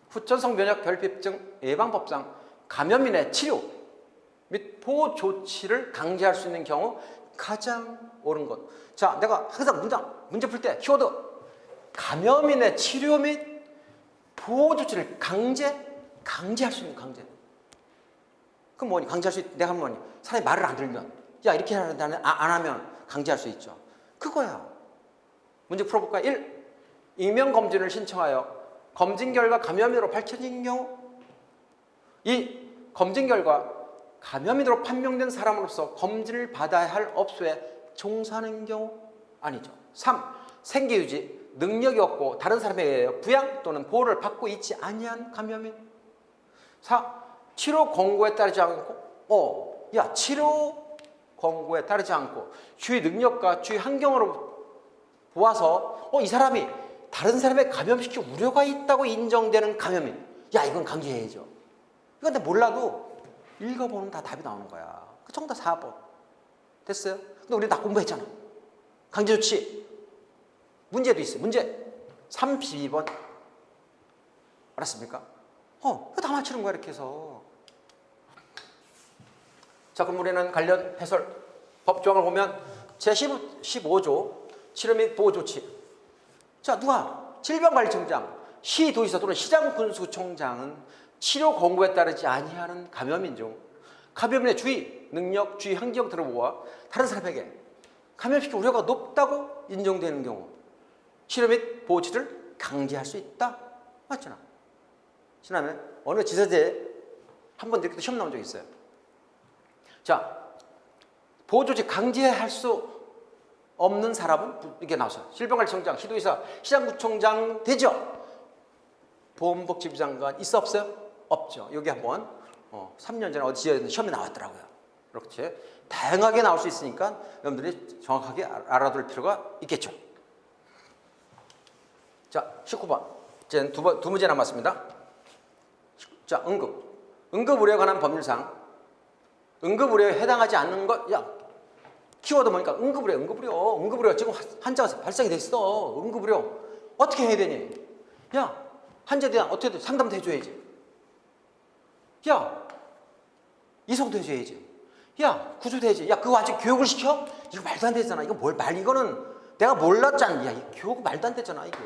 후천성 면역 결핍증 예방법상 감염인의 치료 및 보호 조치를 강제할 수 있는 경우 가장 옳은 것. 자, 내가 항상 문제 풀 때 키워드 감염인의 치료 및 보호 조치를 강제할 수 있는 강제. 그럼 뭐니? 강제할 수 내가 하면 뭐니? 사람이 말을 안 들면, 야, 이렇게 안 하면 강제할 수 있죠. 그거야. 문제 풀어볼까요? 1. 익명검진을 신청하여 검진 결과 감염인으로 밝혀진 경우. 2. 검진 결과 감염인으로 판명된 사람으로서 검진을 받아야 할 업소에 종사하는 경우. 아니죠. 3. 생계유지, 능력이 없고 다른 사람에 의해 부양 또는 보호를 받고 있지 아니한 감염인. 4. 치료 권고에 따르지 않고, 치료 권고에 따르지 않고 주의 능력과 주의 환경으로 보아서 이 사람이 다른 사람에 감염시킬 우려가 있다고 인정되는 감염인. 야, 이건 강제해야죠. 이건 근데 몰라도 읽어보면 다 답이 나오는 거야. 그 정답 4번. 됐어요? 근데 우리 다 공부했잖아. 강제조치. 문제도 있어요. 문제 32번. 알았습니까? 이거 다 맞추는 거야, 이렇게 해서. 자, 그럼 우리는 관련 해설 법조항을 보면 제15조 치료 및 보호 조치. 자, 누가? 질병관리청장, 시도지사 또는 시장군수청장은 치료 권고에 따르지 아니하는 감염인 중 감염인의 주의, 능력, 주의 환경 들어보아 다른 사람에게 감염시킬 우려가 높다고 인정되는 경우 치료 및 보호 조치를 강제할 수 있다. 맞잖아. 지난해 어느 지사제에 한 번 이렇게 시험 나온 적이 있어요. 자, 보호 조치 강제할 수 없는 사람은 이게 나왔어요. 질병관리청장, 시도지사, 시장구청장 되죠? 보건복지부 장관 있어 없어요? 없죠. 여기 한번 3년 전에 어디 지역에 시험에 나왔더라고요. 이렇게 다양하게 나올 수 있으니까 여러분들이 정확하게 알아둘 필요가 있겠죠. 자, 19번. 이제 두 문제 남았습니다. 자, 응급의료에 관한 법률상 응급의료에 해당하지 않는 것, 야, 키워드 보니까 응급의료 지금 환자가 발생이 됐어. 응급의료 어떻게 해야 되니? 야, 환자에 대한 어떻게 상담도 해줘야지. 야, 이송도 해줘야지. 야, 구조도 해야지. 야, 그거 아직 교육을 시켜? 이거 말도 안 되잖아. 이거는 내가 몰랐잖아. 야, 이 교육 말도 안 되잖아, 이게.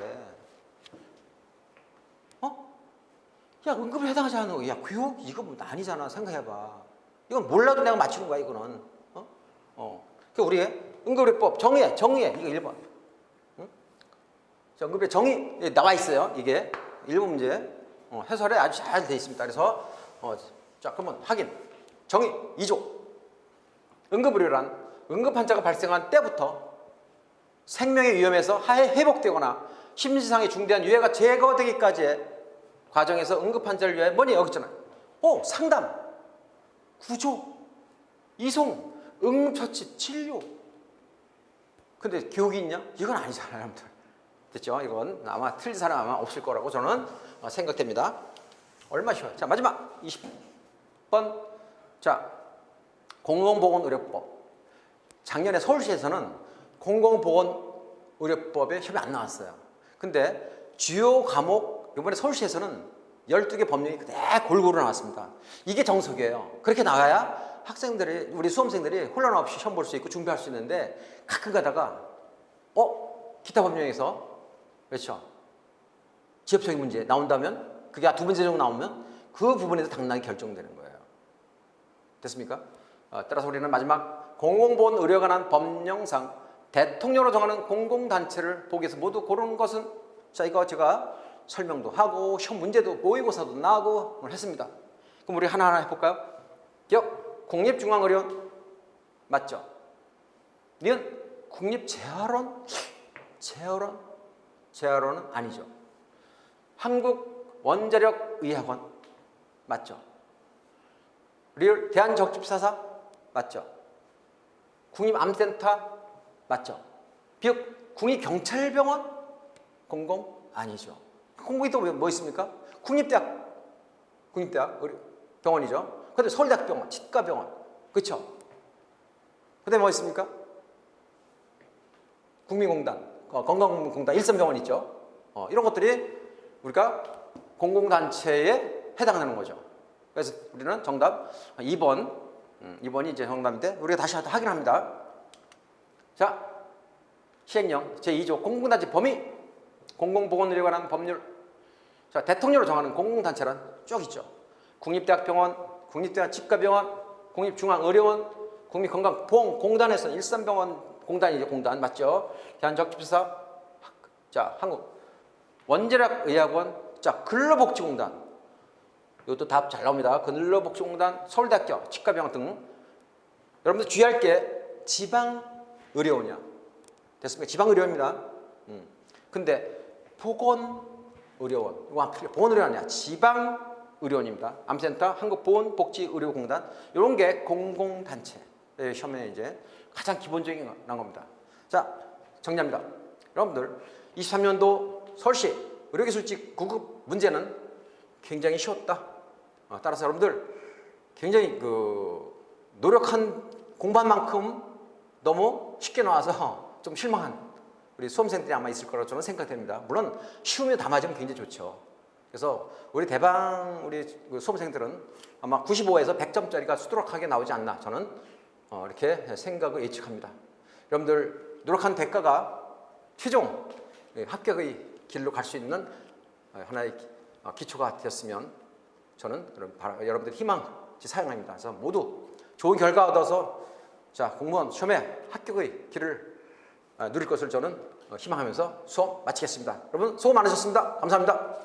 야, 응급에 해당하지 않는 거. 야, 교육? 이거 뭐 아니잖아. 생각해봐. 이건 몰라도 내가 맞추는 거야, 이거는. 그 우리의 응급의료법 정의해. 이거 1번. 응? 자, 응급의료 정의 나와 있어요. 이게 1번 문제. 해설에 아주 잘 돼 있습니다. 그래서 자, 그러면 확인. 정의 2조. 응급의료란 응급 환자가 발생한 때부터 생명의 위험에서 회복되거나 심리상의 중대한 유해가 제거되기까지의 과정에서 응급 환자를 위해 뭐니 여기 있잖아요. 상담, 구조, 이송, 응급처치, 치료. 근데 교육이 있냐? 이건 아니잖아요, 여러분들. 됐죠? 이건 아마 틀린 사람 아마 없을 거라고 저는 생각됩니다. 얼마 쉬워요. 자, 마지막 20번. 자, 공공보건의료법. 작년에 서울시에서는 공공보건의료법에 협의 안 나왔어요. 근데 주요 과목 이번에 서울시에서는 12개 법령이 골고루 나왔습니다. 이게 정석이에요. 그렇게 나가야 학생들이, 우리 수험생들이 혼란 없이 시험 볼 수 있고 준비할 수 있는데 가끔 가다가 기타 법령에서 그렇죠. 지역적인 문제 나온다면 그게 두 문제 정도 나오면 그 부분에서 당락이 결정되는 거예요. 됐습니까? 따라서 우리는 마지막 공공보건의료에 관한 법령상 대통령으로 정하는 공공단체를 보기 위해서 모두 고르는 것은 자, 이거 제가 설명도 하고 시험 문제도 모의고사도 나오고 했습니다. 그럼 우리 하나하나 해볼까요? 국립중앙의료원 맞죠? 니은 국립재활원? 재활원은 아니죠. 한국원자력의학원 맞죠? 리을 대한적집사사 맞죠? 국립암센터 맞죠? 비읍 국립경찰병원 공공 아니죠. 공공이 또 뭐 있습니까? 국립대학 병원이죠. 근데 서울대학병원, 치과병원, 그렇죠? 그다음에 뭐 있습니까? 국민공단, 건강공단, 일선병원 있죠. 이런 것들이 우리가 공공단체에 해당하는 거죠. 그래서 우리는 정답 2번이 이제 정답인데 우리가 다시 확인합니다. 자, 시행령 제2조 공공단체 범위 공공보건의료에 관한 법률. 자, 대통령으로 정하는 공공단체란 쭉 있죠. 국립대학병원, 국립대학치과병원, 국립중앙의료원, 국민건강보험공단에서 일선병원 공단이죠. 공단 맞죠? 대한적집사, 자, 한국원자력의학원, 자, 근로복지공단. 이것도 답 잘 나옵니다. 근로복지공단, 서울대학교, 치과병원 등. 여러분들 주의할 게 지방의료원이야. 됐습니까? 지방의료원입니다. 근데 보건의료원, 이거 보건의료원 아니야. 지방의료원입니다. 암센터, 한국보건복지의료공단, 이런 게 공공단체 시험에 이제 가장 기본적인 난 겁니다. 자, 정리합니다. 여러분들 23년도 서울시 의료기술직 9급 문제는 굉장히 쉬웠다. 따라서 여러분들 굉장히 노력한 공부한 만큼 너무 쉽게 나와서 좀 실망한 우리 수험생들이 아마 있을 거라고 저는 생각됩니다. 물론 쉬우면 다 맞으면 굉장히 좋죠. 그래서 우리 수험생들은 아마 95에서 100점짜리가 수두룩하게 나오지 않나 저는 이렇게 생각을 예측합니다. 여러분들 노력한 대가가 최종 합격의 길로 갈 수 있는 하나의 기초가 되었으면 저는 여러분들 희망지 사용합니다. 그래서 모두 좋은 결과 얻어서 자, 공무원 시험에 합격의 길을 누릴 것을 저는 희망하면서 수업 마치겠습니다. 여러분 수고 많으셨습니다. 감사합니다.